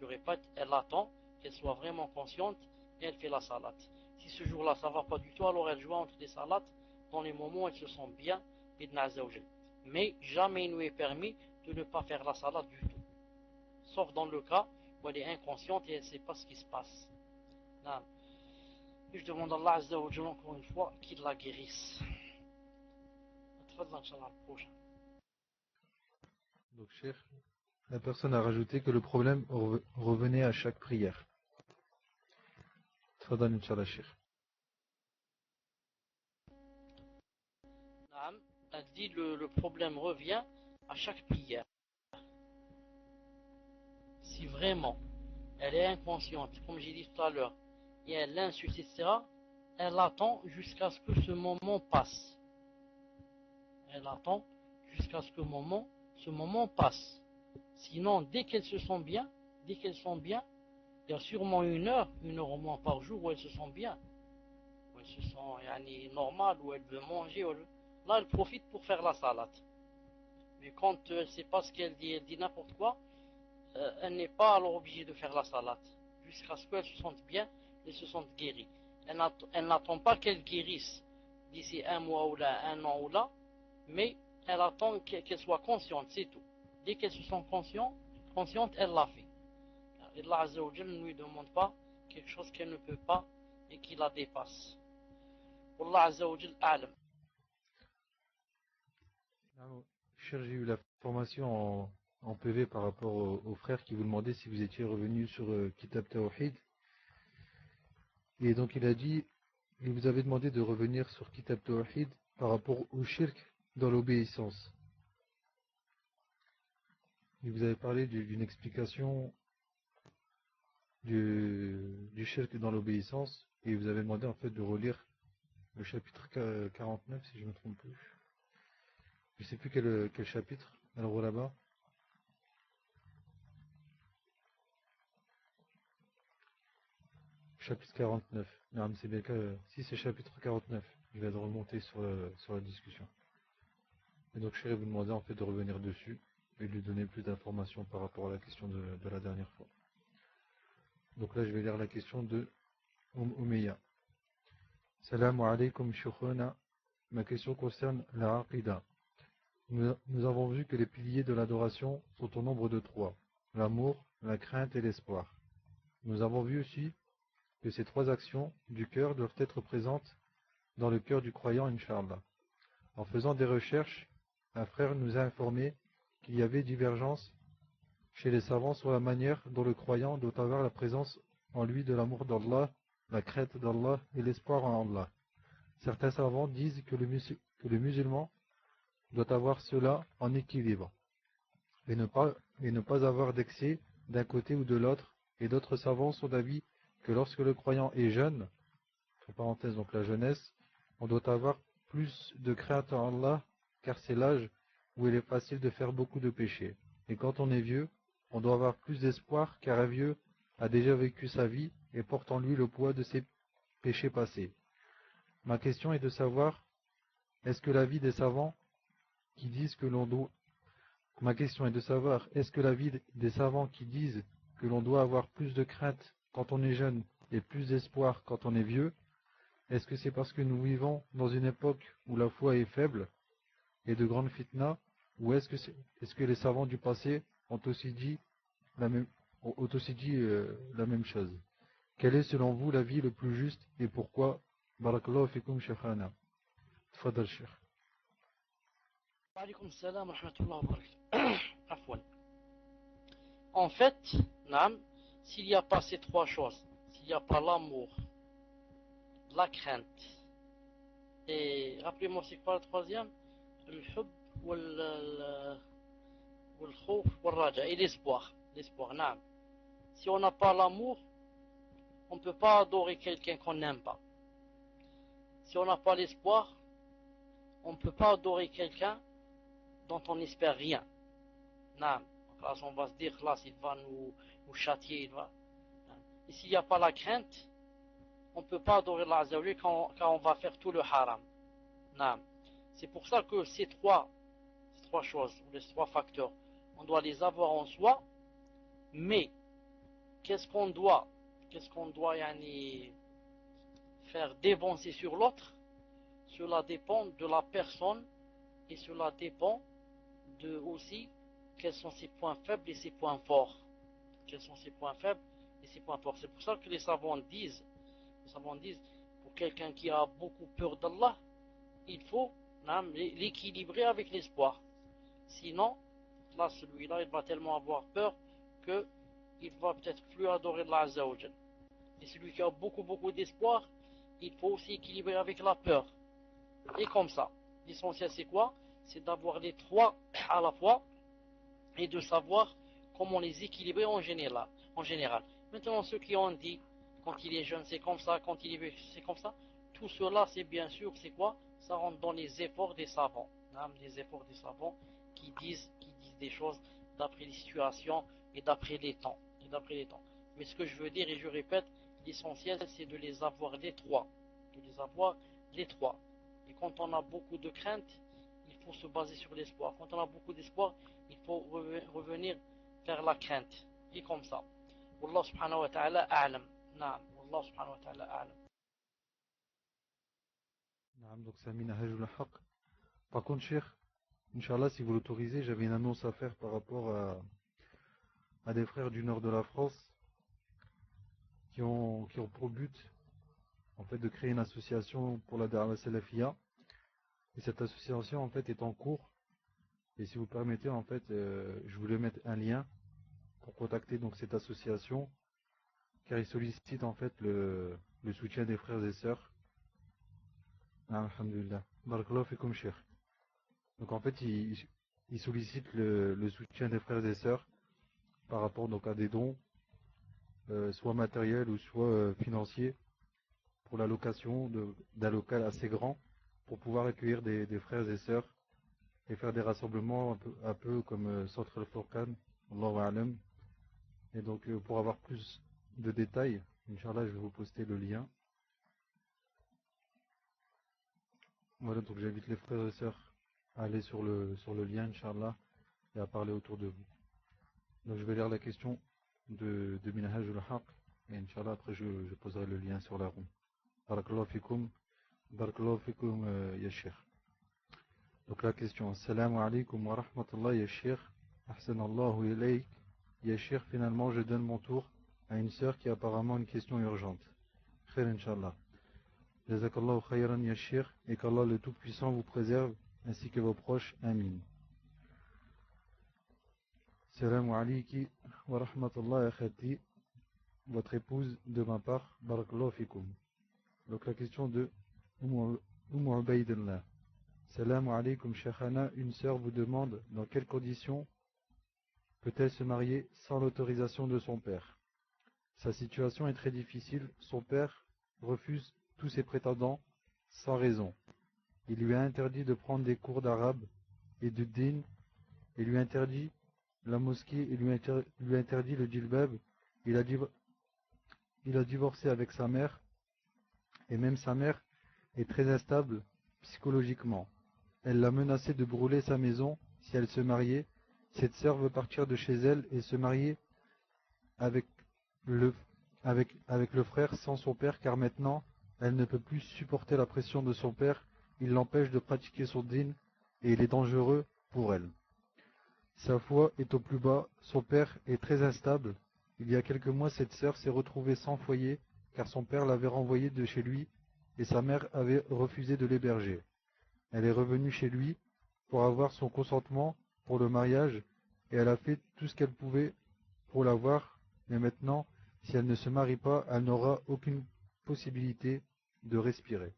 S1: Je répète, elle attend qu'elle soit vraiment consciente et elle fait la salade. Si ce jour-là ça va pas du tout, alors elle joint entre les salades dans les moments où elle se sent bien, mais jamais il nous est permis de ne pas faire la salade du tout. Sauf dans le cas où elle est inconsciente et elle ne sait pas ce qui se passe. Et je demande à Allah Azza wa Jalla encore une fois qu'il la guérisse.
S2: Donc, Cheikh, la personne a rajouté que le problème revenait à chaque prière. Tfadal Inch'Allah, Cheikh.
S1: Elle dit le problème revient à chaque prière. Si vraiment elle est inconsciente, comme j'ai dit tout à l'heure, et elle l'insulte, etc., elle attend jusqu'à ce que ce moment passe. Elle attend jusqu'à ce que ce moment passe. Sinon, dès qu'elle se sent bien, il y a sûrement une heure au moins par jour où elle se sent bien, où elle se sent normale, où elle veut manger. Là, elle profite pour faire la salade. Mais quand elle ne sait pas ce qu'elle dit n'importe quoi, elle n'est pas alors obligée de faire la salade, jusqu'à ce qu'elle se sente bien et se sente guérie. Elle n'attend pas qu'elle guérisse d'ici un mois ou là, un an ou là, mais elle attend qu'elle soit consciente, c'est tout. Dès qu'elle se sent consciente, elle l'a fait. Allah Azza wa Jalla ne lui demande pas quelque chose qu'elle ne peut pas et qui la dépasse. Allah Azza wa Jalla a'lam.
S2: Cher, j'ai eu la formation en PV par rapport au frère qui vous demandait si vous étiez revenu sur Kitab Tawhid. Et donc il a dit, il vous avait demandé de revenir sur Kitab Tawhid par rapport au shirk dans l'obéissance. Il vous avait parlé d'une explication du shirk dans l'obéissance et il vous avait demandé en fait de relire le chapitre 49 si je ne me trompe plus. Je ne sais plus quel chapitre. Alors là-bas. Chapitre 49. Non, c'est bien que si c'est chapitre 49, je vais remonter sur la discussion. Et donc je vais vous demander en fait de revenir dessus et de lui donner plus d'informations par rapport à la question de la dernière fois. Donc là je vais lire la question de Oumeya. Salam alaykum shoukhana. Ma question concerne la aqida. Nous avons vu que les piliers de l'adoration sont au nombre de 3. L'amour, la crainte et l'espoir. Nous avons vu aussi que ces 3 actions du cœur doivent être présentes dans le cœur du croyant, Inch'Allah. En faisant des recherches, un frère nous a informé qu'il y avait divergence chez les savants sur la manière dont le croyant doit avoir la présence en lui de l'amour d'Allah, la crainte d'Allah et l'espoir en Allah. Certains savants disent que le musulman doit avoir cela en équilibre et ne pas avoir d'excès d'un côté ou de l'autre, et d'autres savants sont d'avis que lorsque le croyant est jeune, entre parenthèses donc la jeunesse, on doit avoir plus de crainte en Allah, car c'est l'âge où il est facile de faire beaucoup de péchés. Et quand on est vieux, on doit avoir plus d'espoir, car un vieux a déjà vécu sa vie et porte en lui le poids de ses péchés passés. Ma question est de savoir, est-ce que l'avis des savants qui disent que l'on Ma question est de savoir, est-ce que l'avis des savants qui disent que l'on doit avoir plus de crainte quand on est jeune et plus d'espoir quand on est vieux, est-ce que c'est parce que nous vivons dans une époque où la foi est faible et de grandes fitna, ou est-ce que les savants du passé ont aussi dit la même chose? Quel est selon vous l'avis le plus juste et pourquoi? Barakallahu fikum shaykhana. Tfadal shaykh.
S1: Wa alaykoum salam wa rahmatullahi wa barakatuh. Afwan. En fait, naam, s'il n'y a pas ces trois choses, s'il n'y a pas l'amour, la crainte, et rappelez-moi c'est quoi le troisième? Le hub, le khawf, le raja, et l'espoir. L'espoir, naam. Si on n'a pas l'amour, on ne peut pas adorer quelqu'un qu'on n'aime pas. Si on n'a pas l'espoir, on ne peut pas adorer quelqu'un dont on n'espère rien. Naam. Là, on va se dire, là, il va nous châtier, il va. Et s'il n'y a pas la crainte, on ne peut pas adorer Allah Azza wa Jalla quand on va faire tout le haram. Naam. C'est pour ça que ces trois choses, les trois facteurs, on doit les avoir en soi, mais qu'est-ce qu'on doit yani, faire dévancer sur l'autre? Cela dépend de la personne et cela dépend de aussi quels sont ses points faibles et ses points forts. Quels sont ses points faibles et ses points forts. C'est pour ça que les savants disent, pour quelqu'un qui a beaucoup peur d'Allah, il faut l'équilibrer avec l'espoir. Sinon, là, celui-là, il va tellement avoir peur qu'il va peut-être plus adorer Allah Azza wa Jal. Et celui qui a beaucoup d'espoir, il faut aussi équilibrer avec la peur. Et comme ça, l'essentiel c'est quoi? C'est d'avoir les trois à la fois et de savoir comment les équilibrer en général. Maintenant, ceux qui ont dit, quand il est jeune c'est comme ça, quand il est vieux c'est comme ça, tout cela c'est bien sûr, c'est quoi? Ça rentre dans les efforts des savants. Les efforts des savants qui disent des choses d'après les situations et d'après les temps. Mais ce que je veux dire, et je répète, l'essentiel c'est de les avoir les trois. Et quand on a beaucoup de crainte, il faut se baser sur l'espoir. Quand on a beaucoup d'espoir, il faut revenir vers la crainte. Et comme ça. Wallah subhanahu wa ta'ala a'lam. Naam. Wallah subhanahu wa ta'ala a'lam.
S2: Donc c'est minhajul haq. Par contre, Cheikh, Inch'Allah, si vous l'autorisez, j'avais une annonce à faire par rapport à des frères du nord de la France qui ont pour but en fait de créer une association pour la Da'wa Salafiyya. Et cette association en fait est en cours. Et si vous permettez, en fait, je voulais mettre un lien pour contacter donc cette association, car ils sollicitent en fait le soutien des frères et sœurs. Alhamdulillah. Barakallahu fikum, Cheikh. Donc en fait, ils sollicitent le soutien des frères et sœurs par rapport donc à des dons, soit matériels ou soit financiers, pour la location d'un local assez grand, pour pouvoir accueillir des frères et sœurs et faire des rassemblements un peu comme Centre al-Furqan, Allahu A'lam. Et donc pour avoir plus de détails, Inch'Allah, je vais vous poster le lien. Voilà, donc j'invite les frères et sœurs à aller sur le lien, Inch'Allah, et à parler autour de vous. Donc je vais lire la question de Minhajul Haq, et Inch'Allah, après je poserai le lien sur la roue. Barakallahu fikum, ya Sheikh. Donc la question, Assalamu alaikum wa rahmatullah ya Sheikh, Ahsanallahu ilayk, ya Sheikh, finalement je donne mon tour à une sœur qui a apparemment une question urgente. Khair Inch'Allah. Jazakallahu khayran ya Sheikh, et qu'Allah le Tout-Puissant vous préserve, ainsi que vos proches. Amin. Assalamu alaikum wa rahmatullah ya khati, votre épouse de ma part, barakallahu fikum. Donc la question de Umm Ubaydillah. Salamu alaikum Sheikhana, une sœur vous demande dans quelles conditions peut-elle se marier sans l'autorisation de son père. Sa situation est très difficile, son père refuse tous ses prétendants sans raison. Il lui a interdit de prendre des cours d'arabe et de din, il lui interdit la mosquée, il lui interdit le djilbab, il a divorcé avec sa mère, et même sa mère est très instable psychologiquement. Elle l'a menacé de brûler sa maison si elle se mariait, Cette sœur veut partir de chez elle et se marier avec le, avec le frère sans son père, car maintenant elle ne peut plus supporter la pression de son père. Il l'empêche de pratiquer son dîn et il est dangereux pour elle. Sa foi est au plus bas, son père est très instable. Il y a quelques mois, cette sœur s'est retrouvée sans foyer, car son père l'avait renvoyée de chez lui et sa mère avait refusé de l'héberger. Elle est revenue chez lui pour avoir son consentement pour le mariage et elle a fait tout ce qu'elle pouvait pour l'avoir, mais maintenant, si elle ne se marie pas, elle n'aura aucune possibilité de respirer.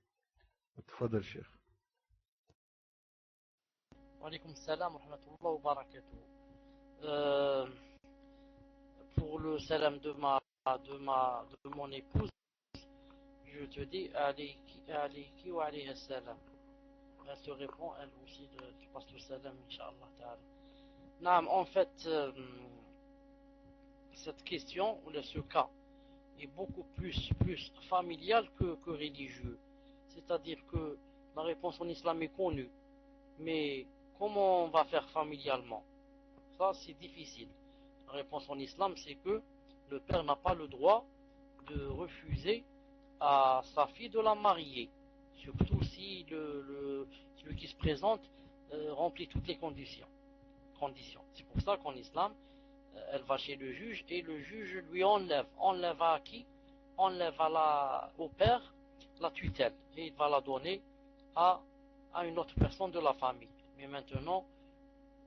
S2: Tfadal, Cheikh.
S1: Wa alaykoum salam wa rahmatullah wa barakatuh. Euh, pour le salam de mon épouse, je te dis alayki wa alayha salam. Elle te répond, elle aussi, tu passes le salam, Inch'Allah ta'ala. Naam, en fait, cette question, ou ce cas, est beaucoup plus familial que religieux. C'est-à-dire que la réponse en islam est connue. Mais comment on va faire familialement? Ça, c'est difficile. La réponse en islam, c'est que le père n'a pas le droit de refuser à sa fille de la marier. Surtout si celui qui se présente remplit toutes les conditions. C'est pour ça qu'en islam, elle va chez le juge et le juge lui enlève. Enlève à qui? Enlève au père la tutelle et il va la donner à, à une autre personne de la famille. Mais maintenant,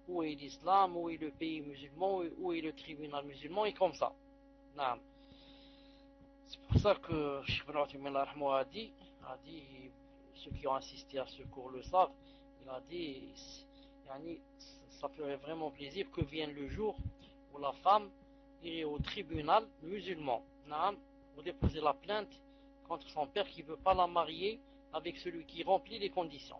S1: où est l'islam, où est le pays musulman, où est le tribunal musulman, et comme ça. Non. C'est pour ça que Cheikh Ibn Uthaymin a dit, ceux qui ont assisté à ce cours le savent, il a dit, ça ferait vraiment plaisir que vienne le jour où la femme irait au tribunal musulman, pour déposer la plainte contre son père qui ne veut pas la marier avec celui qui remplit les conditions.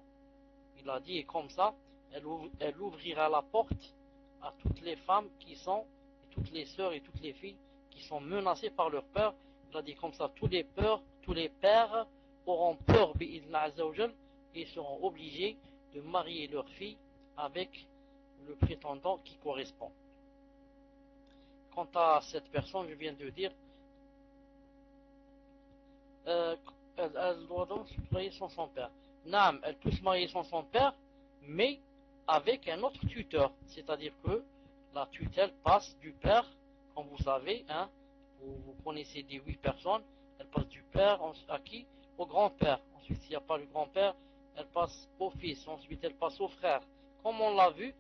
S1: Il a dit, et comme ça, elle ouvrira la porte à toutes les femmes qui sont, et toutes les sœurs et toutes les filles qui sont menacées par leur père. Il a dit comme ça, tous les pères auront peur et seront obligés de marier leur fille avec le prétendant qui correspond. Quant à cette personne, je viens de dire, elle doit donc se marier sans son père. Naam, elle peut se marier sans son père, mais avec un autre tuteur. C'est-à-dire que la tutelle passe du père, comme vous savez, vous connaissez des 8 personnes, elle passe du père à qui? Au grand-père. Ensuite, s'il n'y a pas le grand-père, elle passe au fils. Ensuite, elle passe au frère. Comme on l'a vu,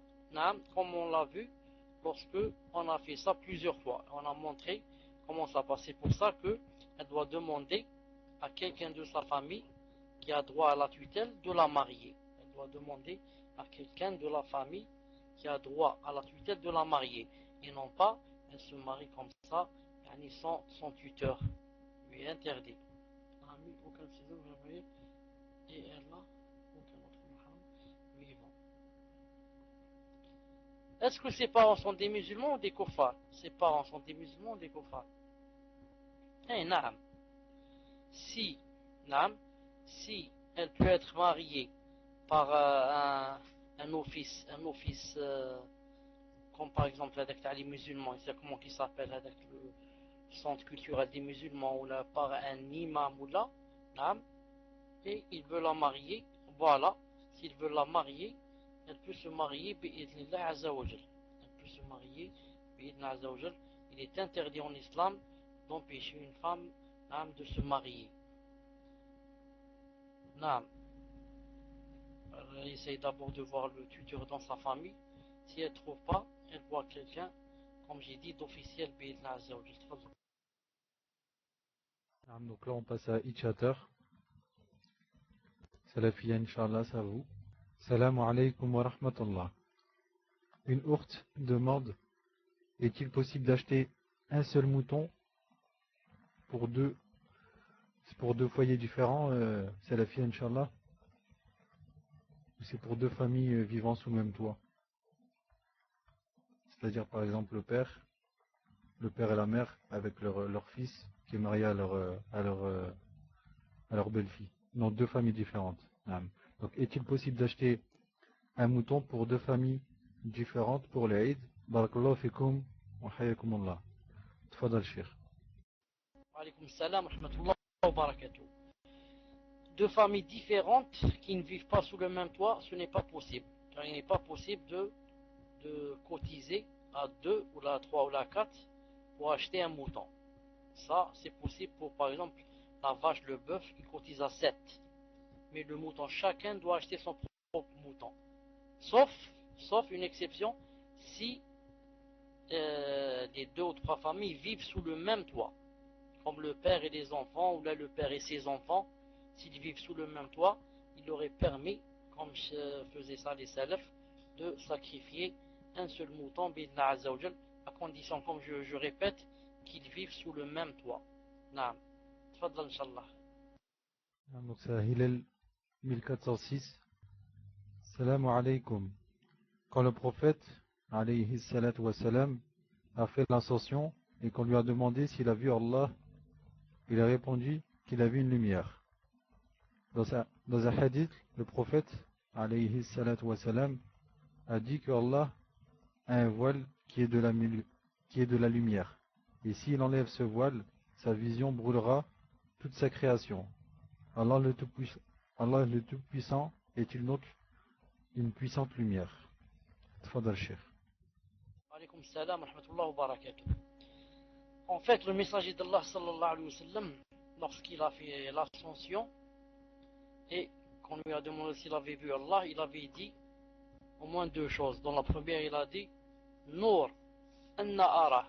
S1: lorsque on a fait ça plusieurs fois. On a montré comment ça passe. C'est pour ça qu'elle doit demander à quelqu'un de sa famille qui a droit à la tutelle de la marier. Elle doit demander à quelqu'un de la famille qui a droit à la tutelle de la marier. Et non pas, elle se marie comme ça, sans son tuteur. Lui est interdit. Aucun de ses œuvres et elle n'a aucun autre mahram vivant. Est-ce que ses parents sont des musulmans ou des kuffars? Ses parents sont des musulmans ou des kuffars? Eh, naam. Si, naam, si elle peut être mariée par un office, comme par exemple avec les musulmans, c'est comment qui s'appelle avec le centre culturel des musulmans ou là, par un imam ou là, et il veut la marier, voilà, s'il veut la marier, elle peut se marier bi'idhnillah azawajal. Elle peut se marier bi'idhnillah azawajal. Il est interdit en islam d'empêcher une femme de se marier. Naam. Elle essaye d'abord de voir le tuteur dans sa famille. Si elle ne trouve pas, elle voit quelqu'un, comme j'ai dit, d'officiel bi'idhnillah azawajal.
S2: Donc là, on passe à Itchater. Salafia, Inch'Allah, ça vous. Salam alaykum wa rahmatullah. Une ourte demande, est-il possible d'acheter un seul mouton pour deux foyers différents, Salafia, Inch'Allah, ou c'est pour deux familles vivant sous le même toit? C'est-à-dire, par exemple, le père et la mère avec leur fils qui est marié à leur belle-fille. Non, deux familles différentes. Donc, est-il possible d'acheter un mouton pour deux familles différentes pour l'Aïd. Barakallahu fikum wa hayyakumullah. Tfadal Cheikh.
S1: Alaykoum salam wa rahmatullah wa barakatuh. Deux familles différentes qui ne vivent pas sous le même toit, ce n'est pas possible. Car il n'est pas possible de cotiser à 2 ou à 3 ou à 4 pour acheter un mouton. Ça, c'est possible pour, par exemple, la vache, le bœuf, ils cotisent à 7. Mais le mouton, chacun doit acheter son propre mouton. Sauf une exception, si les 2 ou 3 familles vivent sous le même toit. Comme le père et les enfants, ou là le père et ses enfants, s'ils vivent sous le même toit, il aurait permis, comme faisaient ça les salafs, de sacrifier un seul mouton, bidna azawajal, à condition, comme je répète, qu'ils vivent sous le même toit. Naam. Tfadal, Inch'Allah.
S2: Donc c'est Hillel 1406. Salam alaykum. Quand le prophète, alayhi salatu wa salam, a fait l'ascension et qu'on lui a demandé s'il a vu Allah, il a répondu qu'il a vu une lumière. Dans un hadith, le prophète, alayhi salatu wa salam, a dit que Allah a un voile qui est de la lumière. Et s'il enlève ce voile, sa vision brûlera toute sa création. Allah le Tout-Puissant est donc une puissante lumière. Tfadal Cheikh.
S1: Alaykoum salam wa rahmatullah wa barakatuh. En fait, le messager d'Allah sallallahu alayhi wa sallam, lorsqu'il a fait l'ascension, et qu'on lui a demandé s'il avait vu Allah, il avait dit au moins 2 choses. Dans la première, il a dit Nour, anna ara.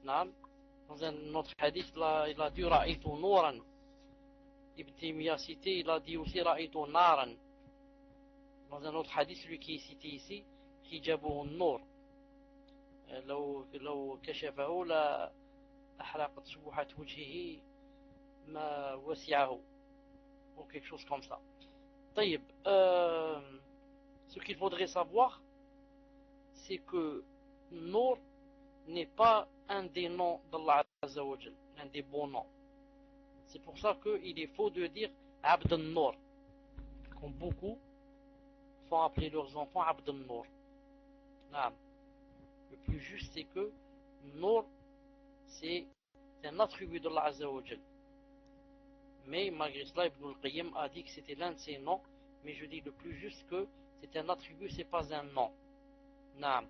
S1: Dans un autre hadith, il a dit Ra'itu Nouran. Ibn Taymiyyah cité, il a dit aussi Ra'itu Naran. Dans un autre hadith, celui qui est cité ici, Hijabuhu Nour. لو كشفه لأحرقت سبحة وجهه ما وسعه, ou quelque chose comme ça. طيب, ce qu'il faudrait savoir, c'est que Nour n'est pas un des noms d'Allah Azza wa Jal, un des bons noms. C'est pour ça qu'il est faux de dire Abd al-Nour, comme beaucoup font appeler leurs enfants Abd al-Nour. Le plus juste, c'est que Nour, c'est un attribut d'Allah Azza wa Jal. Mais malgré cela, Ibn al-Qayyim a dit que c'était l'un de ses noms, mais je dis le plus juste que c'est un attribut, c'est pas un nom. Naam.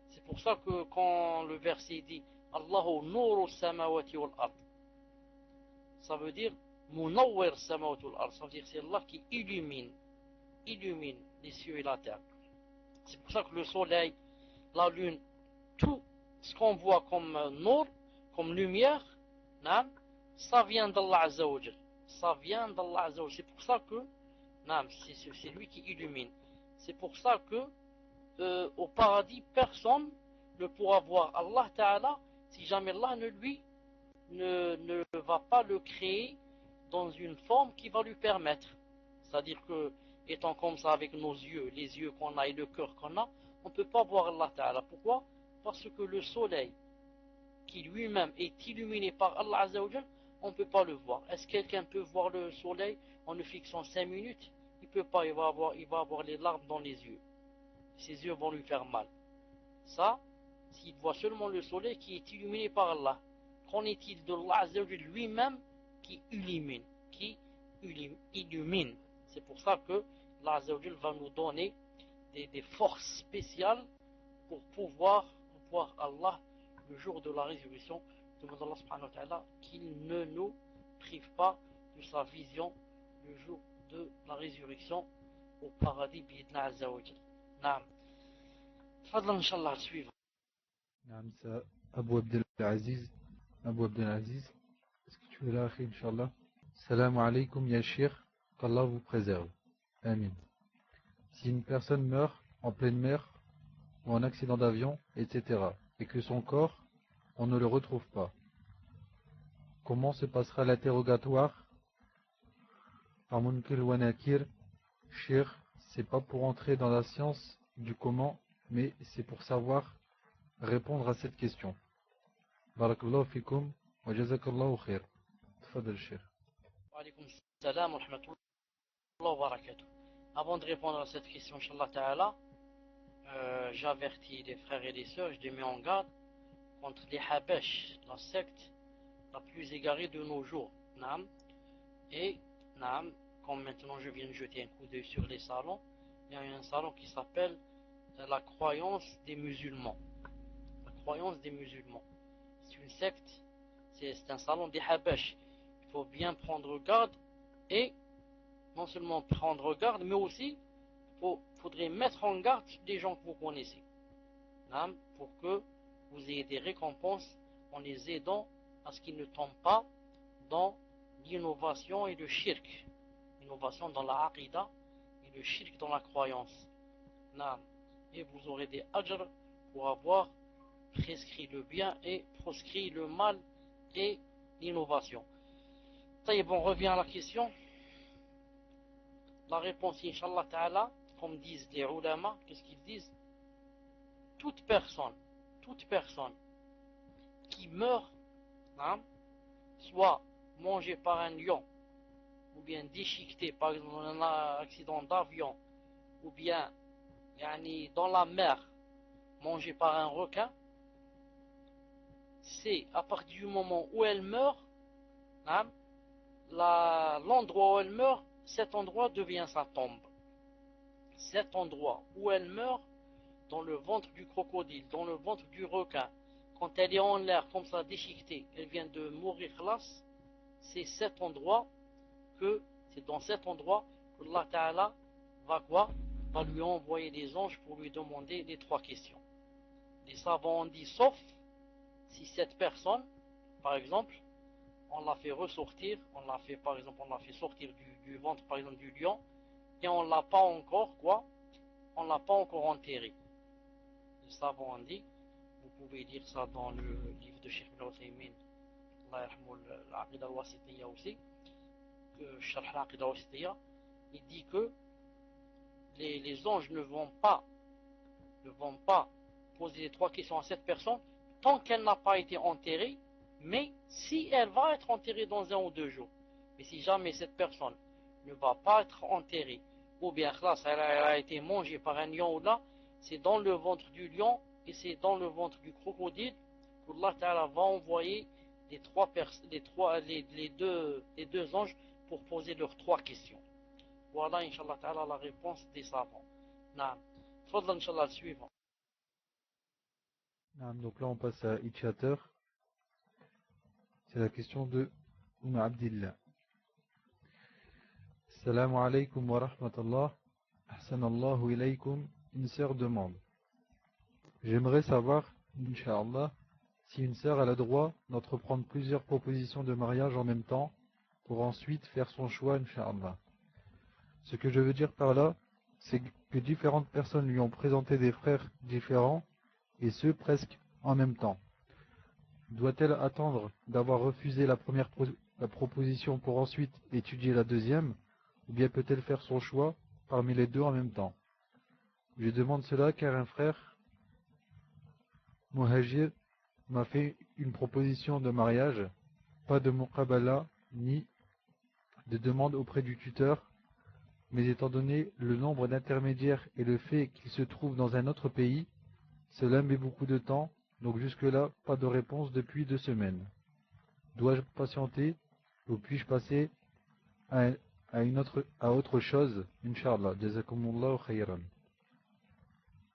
S1: C'est pour ça que quand le verset dit Allahu nuru samawati wal ard, ça veut dire Munawwir samawati wal ard, ça veut dire c'est Allah qui illumine les cieux et la terre. C'est pour ça que le soleil, la lune, tout ce qu'on voit comme nur, comme lumière, naam, ça vient d'Allah Azza wa Jal. Ça vient d'Allah Azza wa Jal. C'est pour ça que c'est lui qui illumine. C'est pour ça que au paradis, personne ne pourra voir Allah Ta'ala si jamais Allah ne va pas le créer dans une forme qui va lui permettre. C'est-à-dire que, étant comme ça avec nos yeux, les yeux qu'on a et le cœur qu'on a, on ne peut pas voir Allah Ta'ala. Pourquoi? Parce que le soleil, qui lui-même est illuminé par Allah Azza wa Jal, on ne peut pas le voir. Est-ce que quelqu'un peut voir le soleil en le fixant 5 minutes? Il ne peut pas, il va avoir les larmes dans les yeux. Ses yeux vont lui faire mal. Ça, s'il voit seulement le soleil qui est illuminé par Allah. Qu'en est-il de Allah Azza wa Jal lui-même qui illumine? C'est pour ça que Allah Azza wa Jal va nous donner des forces spéciales pour pouvoir voir Allah le jour de la résurrection. Demande Allah subhanahu wa ta'ala qu'il ne nous prive pas de sa vision le jour de la résurrection au paradis bi'idna azza wa jal. Naam. Fadlan inshallah à suivre.
S2: Naam, c'est Abu Abdelaziz. Abu Abdelaziz, est-ce que tu es là, akhi, Inch'Allah? Salam alaykum ya Cheikh, qu'Allah vous préserve. Amin. Si une personne meurt en pleine mer ou en accident d'avion, etc., et que son corps, on ne le retrouve pas, comment se passera l'interrogatoire par Munkir wa Nakir? Cheikh, c'est pas pour entrer dans la science du comment, mais c'est pour savoir répondre à cette question. Barakallahu fikum wa jazakallahu khair. Tfadal Cheikh.
S1: Wa alaykum salam wa rahmatullah wa barakatuh. Avant de répondre à cette question, inshallah ta'ala, j'avertis les frères et les sœurs, je les mets en garde contre les Habesh, la secte la plus égarée de nos jours. Naam. Et, naam, comme maintenant je viens de jeter un coup d'œil sur les salons, il y a un salon qui s'appelle la croyance des musulmans. La croyance des musulmans. C'est une secte, c'est un salon des Habesh. Il faut bien prendre garde et non seulement prendre garde, mais aussi faudrait mettre en garde des gens que vous connaissez. Naam, pour que vous ayez des récompenses en les aidant à ce qu'ils ne tombent pas dans l'innovation et le shirk. L'innovation dans la aqidah et le shirk dans la croyance. Naam. Et vous aurez des ajr pour avoir prescrit le bien et proscrit le mal et l'innovation. Taïb, on revient à la question. La réponse, Inch'Allah Ta'ala, comme disent les ulama, qu'est-ce qu'ils disent? Toute personne qui meurt, hein, soit mangée par un lion, ou bien déchiquetée, par exemple dans un accident d'avion, ou bien dans la mer, mangée par un requin, c'est à partir du moment où elle meurt, hein, l'endroit où elle meurt, cet endroit devient sa tombe. Cet endroit où elle meurt, dans le ventre du crocodile, dans le ventre du requin, quand elle est en l'air comme ça déchiquetée, elle vient de mourir là, c'est dans cet endroit que Allah Ta'ala va quoi? Va lui envoyer des anges pour lui demander les trois questions. Les savants ont dit sauf si cette personne, par exemple, on l'a fait ressortir, on l'a fait sortir du ventre par exemple du lion, et on l'a pas encore quoi? On l'a pas encore enterré. Les savants ont dit, vous pouvez lire ça dans le livre de Cheikh Ibn Uthaymin, Allah yarhamou l'Aqida al-Wasitiyya aussi, Sharh l'Aqida al-Wasitiyya, il dit que les anges ne vont pas poser les trois questions à cette personne tant qu'elle n'a pas été enterrée, mais si elle va être enterrée dans 1 ou 2 jours. Mais si jamais cette personne ne va pas être enterrée, ou bien elle a été mangée par un lion ou là, c'est dans le ventre du lion et c'est dans le ventre du crocodile qu'Allah Ta'ala va envoyer les deux anges pour poser leurs trois questions. Voilà, Inch'Allah Ta'ala, la réponse des savants. Naam. Fadlan, Inch'Allah, le suivant.
S2: Donc là on passe à Itchater. C'est la question de Abdillah. Salam alaykum wa rahmatullah. Ahsanallahu ilaykum. Une sœur demande. J'aimerais savoir, Inch'Allah, si une sœur a le droit d'entreprendre plusieurs propositions de mariage en même temps pour ensuite faire son choix, Inch'Allah. Ce que je veux dire par là, c'est que différentes personnes lui ont présenté des frères différents et ce presque en même temps. Doit-elle attendre d'avoir refusé la proposition pour ensuite étudier la deuxième, ou bien peut-elle faire son choix parmi les deux en même temps? Je demande cela car un frère, Muhajir, m'a fait une proposition de mariage, pas de muqabala ni de demande auprès du tuteur, mais étant donné le nombre d'intermédiaires et le fait qu'il se trouve dans un autre pays, cela met beaucoup de temps, donc jusque-là, pas de réponse depuis 2 semaines. Dois-je patienter ou puis-je passer à autre chose? Inch'Allah. Jazakumullahu khayran.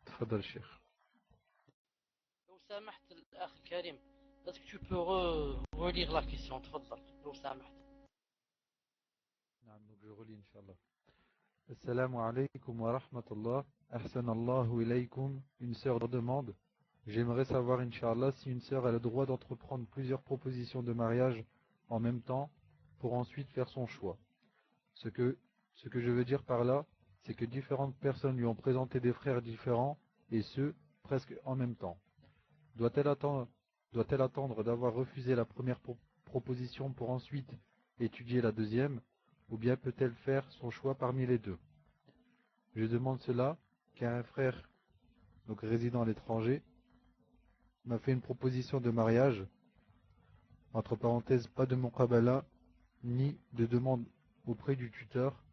S2: Tfadal, Cheikh.
S1: لو سامحت الأخ الكريم, est-ce que tu peux relire la question, تفضل, لو سامحت.
S2: Donc je relis, Inch'Allah. Assalamu alaykum wa rahmatullah. Ahsanallahu ilaykum. Une sœur demande. J'aimerais savoir, Inch'Allah, si une sœur a le droit d'entreprendre plusieurs propositions de mariage en même temps pour ensuite faire son choix. Ce que je veux dire par là, c'est que différentes personnes lui ont présenté des frères différents, et ce, presque en même temps. Doit-elle attendre d'avoir refusé la première proposition pour ensuite étudier la deuxième, ou bien peut-elle faire son choix parmi les deux? Je demande cela car un frère, donc résident à l'étranger, m'a fait une proposition de mariage, entre parenthèses, pas de muqabala, ni de demande auprès du tuteur,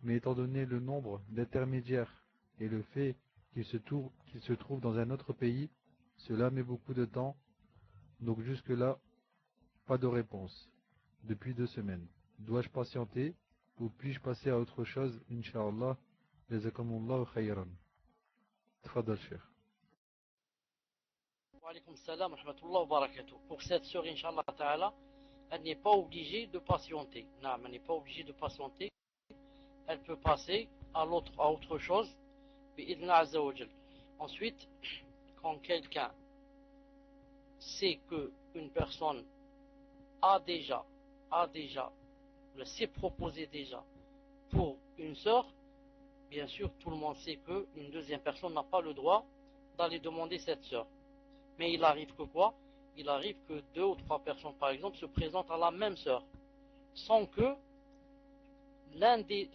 S2: mais étant donné le nombre d'intermédiaires et le fait qu'il se trouve dans un autre pays. Cela met beaucoup de temps. Donc jusque-là, pas de réponse. Depuis 2 semaines. Dois-je patienter ou puis-je passer à autre chose, Inch'Allah? Jazakumullahu khayran. Tfadal, Cheikh.
S1: Wa alaykum salam wa rahmatullah wa barakatuh. Pour cette sœur, Inch'Allah Ta'ala, elle n'est pas obligée de patienter. Non, elle n'est pas obligée de patienter. Elle peut passer à autre chose. Bi'idhna azza wa jal. Ensuite, quand quelqu'un sait qu'une personne a déjà, s'est proposé déjà pour une sœur, bien sûr, tout le monde sait qu'une deuxième personne n'a pas le droit d'aller demander cette sœur. Mais il arrive que quoi? Il arrive que 2 ou 3 personnes, par exemple, se présentent à la même sœur, sans que l'un des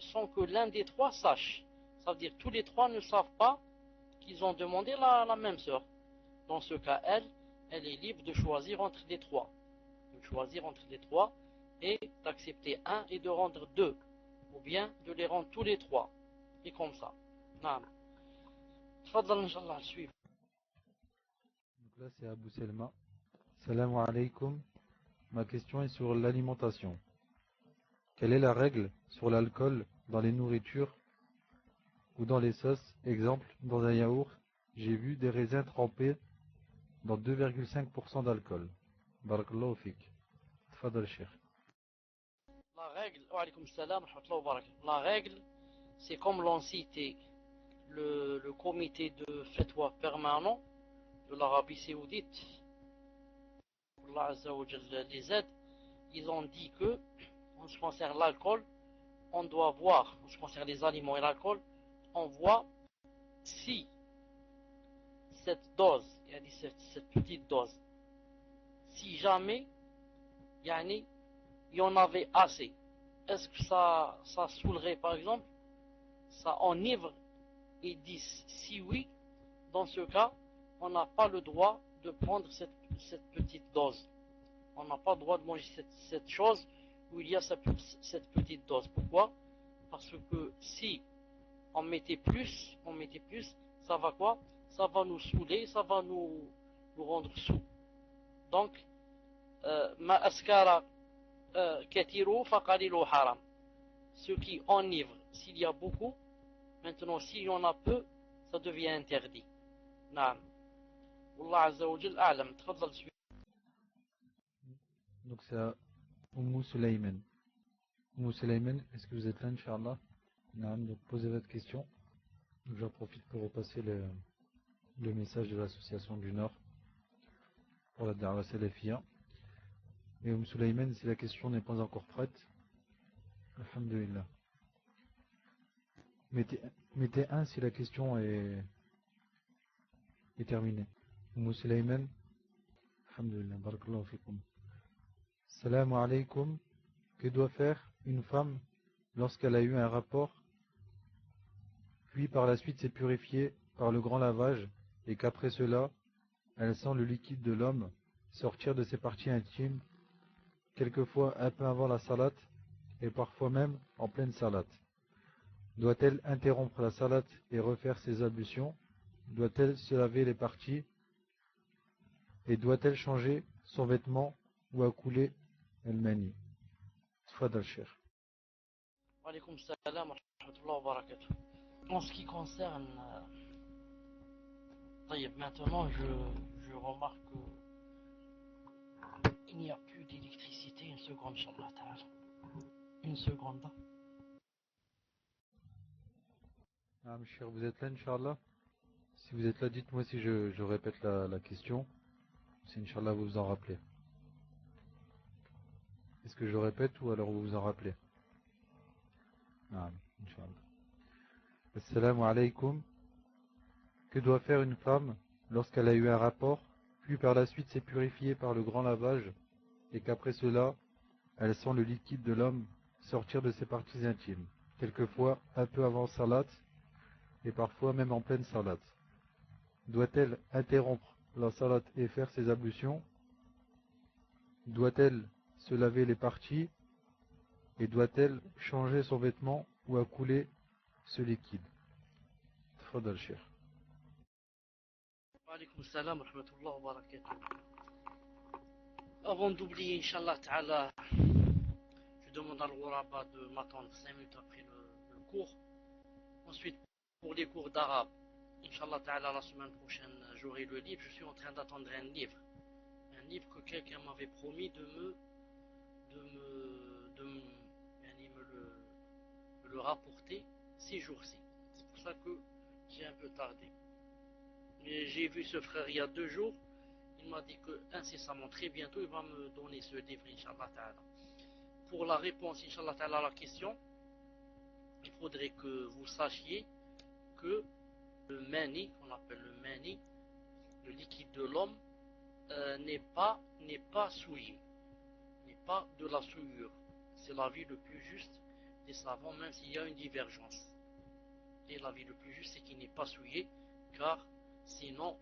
S1: 3 sache. Ça veut dire que tous les 3 ne savent pas qu'ils ont demandé la même sœur. Dans ce cas, elle est libre de choisir entre les 3. De choisir entre les 3 et d'accepter un et de rendre 2. Ou bien de les rendre tous les 3. Et comme ça. Naam. Tfadal, Inch'Allah, suivre.
S2: Donc là, c'est Abu Selma. Salam alaykoum. Ma question est sur l'alimentation. Quelle est la règle sur l'alcool dans les nourritures ou dans les sauces? Exemple, dans un yaourt, j'ai vu des raisins trempés dans 2,5% d'alcool. Barakallahu fik. Tfadal, Cheikh.
S1: La règle, wa alaykum salam wa rahmatullahi wa barakatuh. La règle, c'est comme l'ont cité le comité de fatwa permanent de l'Arabie Saoudite, Allah Azza wa Jalla les aide. Ils ont dit que, en ce qui concerne l'alcool, on doit voir, en ce qui concerne les aliments et l'alcool, on voit si cette dose, cette petite dose, si jamais il y en avait assez, est-ce que ça saoulerait par exemple, ça enivre? Ils disent si oui, dans ce cas, on n'a pas le droit de prendre cette petite dose. On n'a pas le droit de manger cette chose où il y a cette petite dose. Pourquoi? Parce que si on mettait plus, ça va quoi? Ça va nous saouler, ça va nous rendre sous. Donc, ma askara katiru faqalilu haram. Ce qui enivre, s'il y a beaucoup, maintenant s'il y en a peu, ça devient interdit. Naam. Wallah Azza wa Jal a'lam. Tfadal.
S2: Donc c'est à Umm Sulayman. Umm Sulayman, est-ce que vous êtes là, Inch'Allah? Naam, donc posez votre question. J'en profite pour repasser le message de l'association du Nord pour la Da'wa Salafiyya. Et Sulayman, si la question n'est pas encore prête, alhamdulillah. Mettez 1 si la question est terminée. Sulayman, alhamdulillah, barakallahu fikum. Salam alaykum. Que doit faire une femme lorsqu'elle a eu un rapport, puis par la suite s'est purifiée par le grand lavage, et qu'après cela, elle sent le liquide de l'homme sortir de ses parties intimes, quelquefois un peu avant la salate, et parfois même en pleine salate? Doit-elle interrompre la salate et refaire ses ablutions? Doit-elle se laver les parties? Et doit-elle changer son vêtement ou accouler el-mani? Tfadal, Cheikh.
S1: Wa alaykum salam wa rahmatullahi wa barakatuh. En ce qui concerne, maintenant je remarque qu'il n'y a plus d'électricité. Une seconde, Inch'Allah ta'ala. Une seconde.
S2: Ah, Cheikh, vous êtes là, Inch'Allah? Si vous êtes là, dites-moi si je répète la question. Si Inch'Allah vous vous en rappelez. Est-ce que je répète ou alors vous vous en rappelez? Ah, Inch'Allah. Assalamu alaykum. Que doit faire une femme lorsqu'elle a eu un rapport, puis par la suite s'est purifiée par le grand lavage, et qu'après cela, elle sent le liquide de l'homme sortir de ses parties intimes, quelquefois un peu avant salate, et parfois même en pleine salate? Doit-elle interrompre la salate et faire ses ablutions? Doit-elle se laver les parties? Et doit-elle changer son vêtement ou accouler ce liquide? Tfadal, Cheikh.
S1: Alaykoum salam wa rahmatullah wa barakatuh. Avant d'oublier, Inch'Allah Ta'ala, je demande à l'Ouraba de m'attendre 5 minutes après le cours. Ensuite, pour les cours d'arabe, Inch'Allah Ta'ala, la semaine prochaine, j'aurai le livre. Je suis en train d'attendre un livre. Un livre que quelqu'un m'avait promis de me le rapporter ces jours-ci. C'est pour ça que j'ai un peu tardé. Mais j'ai vu ce frère il y a 2 jours. Il m'a dit que incessamment, très bientôt, il va me donner ce livre, Inch'Allah Ta'ala. Pour la réponse, Inch'Allah Ta'ala, à la question, il faudrait que vous sachiez que le mani, qu'on appelle le mani, le liquide de l'homme, n'est pas souillé, n'est pas de la souillure. C'est l'avis le plus juste des savants, même s'il y a une divergence. Et l'avis le plus juste, c'est qu'il n'est pas souillé, car sinon,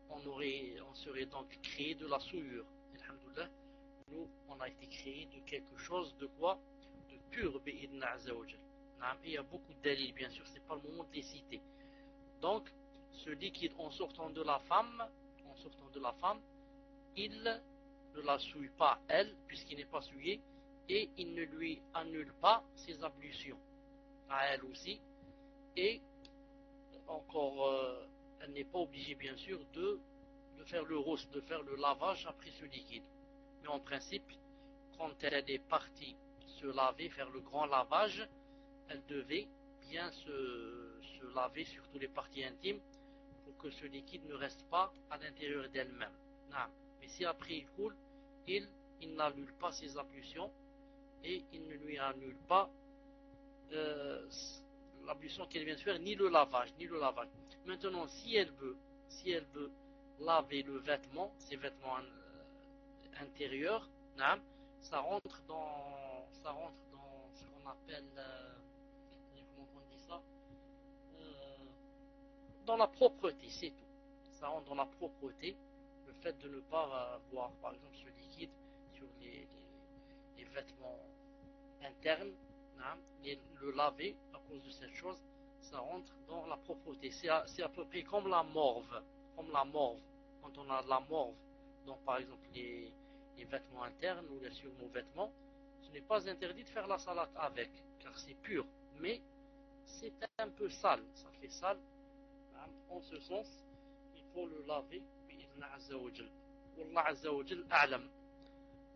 S1: on serait donc créé de la souillure. Alhamdoulilah, nous, on a été créé de quelque chose de quoi? De pur, bi'idna azawajal. Et il y a beaucoup de dalils, bien sûr, c'est pas le moment de les citer. Donc, ce liquide, en sortant de la femme, il ne la souille pas, elle, puisqu'il n'est pas souillé, et il ne lui annule pas ses ablutions, à elle aussi, et encore, elle n'est pas obligée, bien sûr, de faire le rose, de faire le lavage après ce liquide. Mais en principe, quand elle est partie se laver, faire le grand lavage, elle devait bien se laver, surtout les parties intimes, pour que ce liquide ne reste pas à l'intérieur d'elle-même. Mais si après il coule, il n'annule pas ses ablutions et il ne lui annule pas l'ablution qu'elle vient de faire, ni le lavage. Maintenant, si elle veut laver le vêtement, ses vêtements intérieurs, ça rentre dans ce qu'on appelle, comment on dit ça, dans la propreté, c'est tout. Ça rentre dans la propreté, le fait de ne pas voir, par exemple, ce liquide sur les vêtements internes, et le laver à cause de cette chose, ça rentre dans la propreté. C'est à peu près comme la morve. Quand on a de la morve, donc par exemple les vêtements internes ou sur nos vêtements, ce n'est pas interdit de faire la salade avec, car c'est pur, mais c'est un peu sale, ça fait sale. En ce sens, il faut le laver بإذن عز وجل. والله عز وجل أعلم.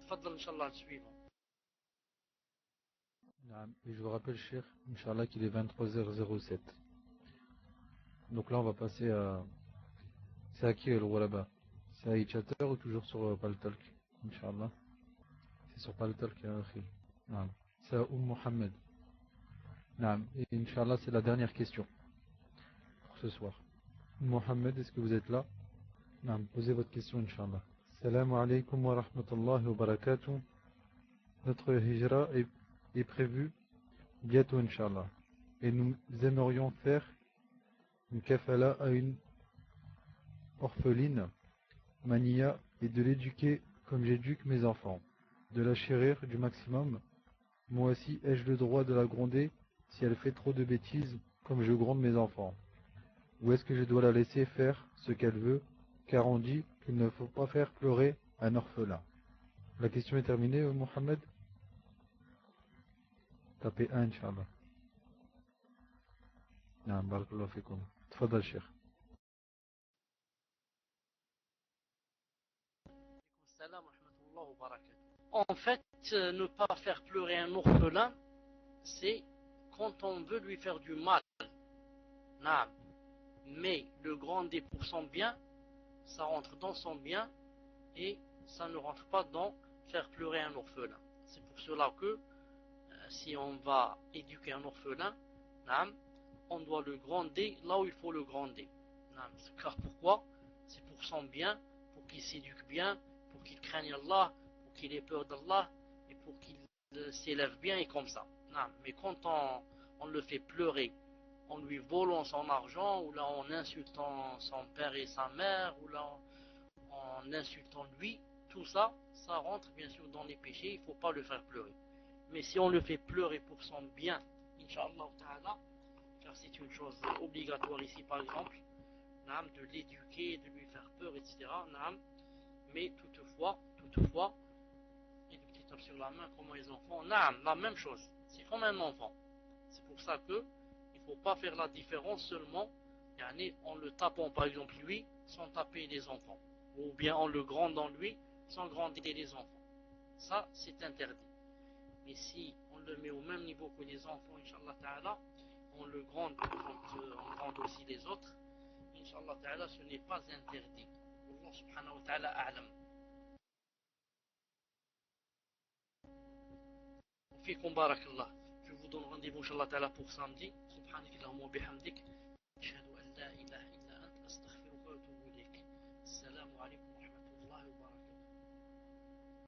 S1: تفضل إن شاء الله suivant.
S2: Et je vous rappelle, Cheikh, Inch'Allah, qu'il est 23h07. Donc là, on va passer à... C'est à qui le Walaba? C'est à Itchater ou toujours sur Paltalk? Inch'Allah. C'est sur Paltalk, c'est à Mohamed. Et Inch'Allah, c'est la dernière question pour ce soir. Mohamed, est-ce que vous êtes là? Posez votre question, Inch'Allah. Salam alaikum wa rahmatullahi wa barakatuh. Notre hijra est prévue bientôt, Inch'Allah. Et nous aimerions faire une kafala à une orpheline, Mania, et de l'éduquer comme j'éduque mes enfants. De la chérir du maximum. Moi aussi, ai-je le droit de la gronder si elle fait trop de bêtises comme je gronde mes enfants? Ou est-ce que je dois la laisser faire ce qu'elle veut, car on dit qu'il ne faut pas faire pleurer un orphelin? La question est terminée, Mohamed. Tapez 1, Inch'Allah. Barakallahu fikum. Tfadal, Cheikh.
S1: En fait, ne pas faire pleurer un orphelin, c'est quand on veut lui faire du mal. Mais le gronder pour son bien, ça rentre dans son bien et ça ne rentre pas dans faire pleurer un orphelin. C'est pour cela que si on va éduquer un orphelin, on doit le gronder là où il faut le gronder. Car pourquoi? C'est pour son bien, pour qu'il s'éduque bien, pour qu'il craigne Allah, pour qu'il ait peur d'Allah et pour qu'il s'élève bien et comme ça. Mais quand on le fait pleurer en lui volant son argent, ou là en insultant son père et sa mère, ou là en insultant lui, tout ça, ça rentre bien sûr dans les péchés, il ne faut pas le faire pleurer. Mais si on le fait pleurer pour son bien, Inch'Allah Ta'ala, car c'est une chose obligatoire ici par exemple, naam, de l'éduquer, de lui faire peur, etc. Naam. Mais toutefois, et le petit tape sur la main comme les enfants, naam, la même chose. C'est comme un enfant. C'est pour ça que il ne faut pas faire la différence seulement en le tapant par exemple lui sans taper les enfants. Ou bien en le grandant lui sans grandir les enfants. Ça, c'est interdit. Mais si on le met au même niveau que les enfants, Inch'Allah Ta'ala, on le grande quand on grande aussi les autres, Inch'Allah Ta'ala, ce n'est pas interdit. Allah subhanahu wa ta'ala a'lam. Fikum barakallah. Je vous donne rendez-vous Inch'Allah Ta'ala pour samedi. Subhanakallahumma wa bihamdik.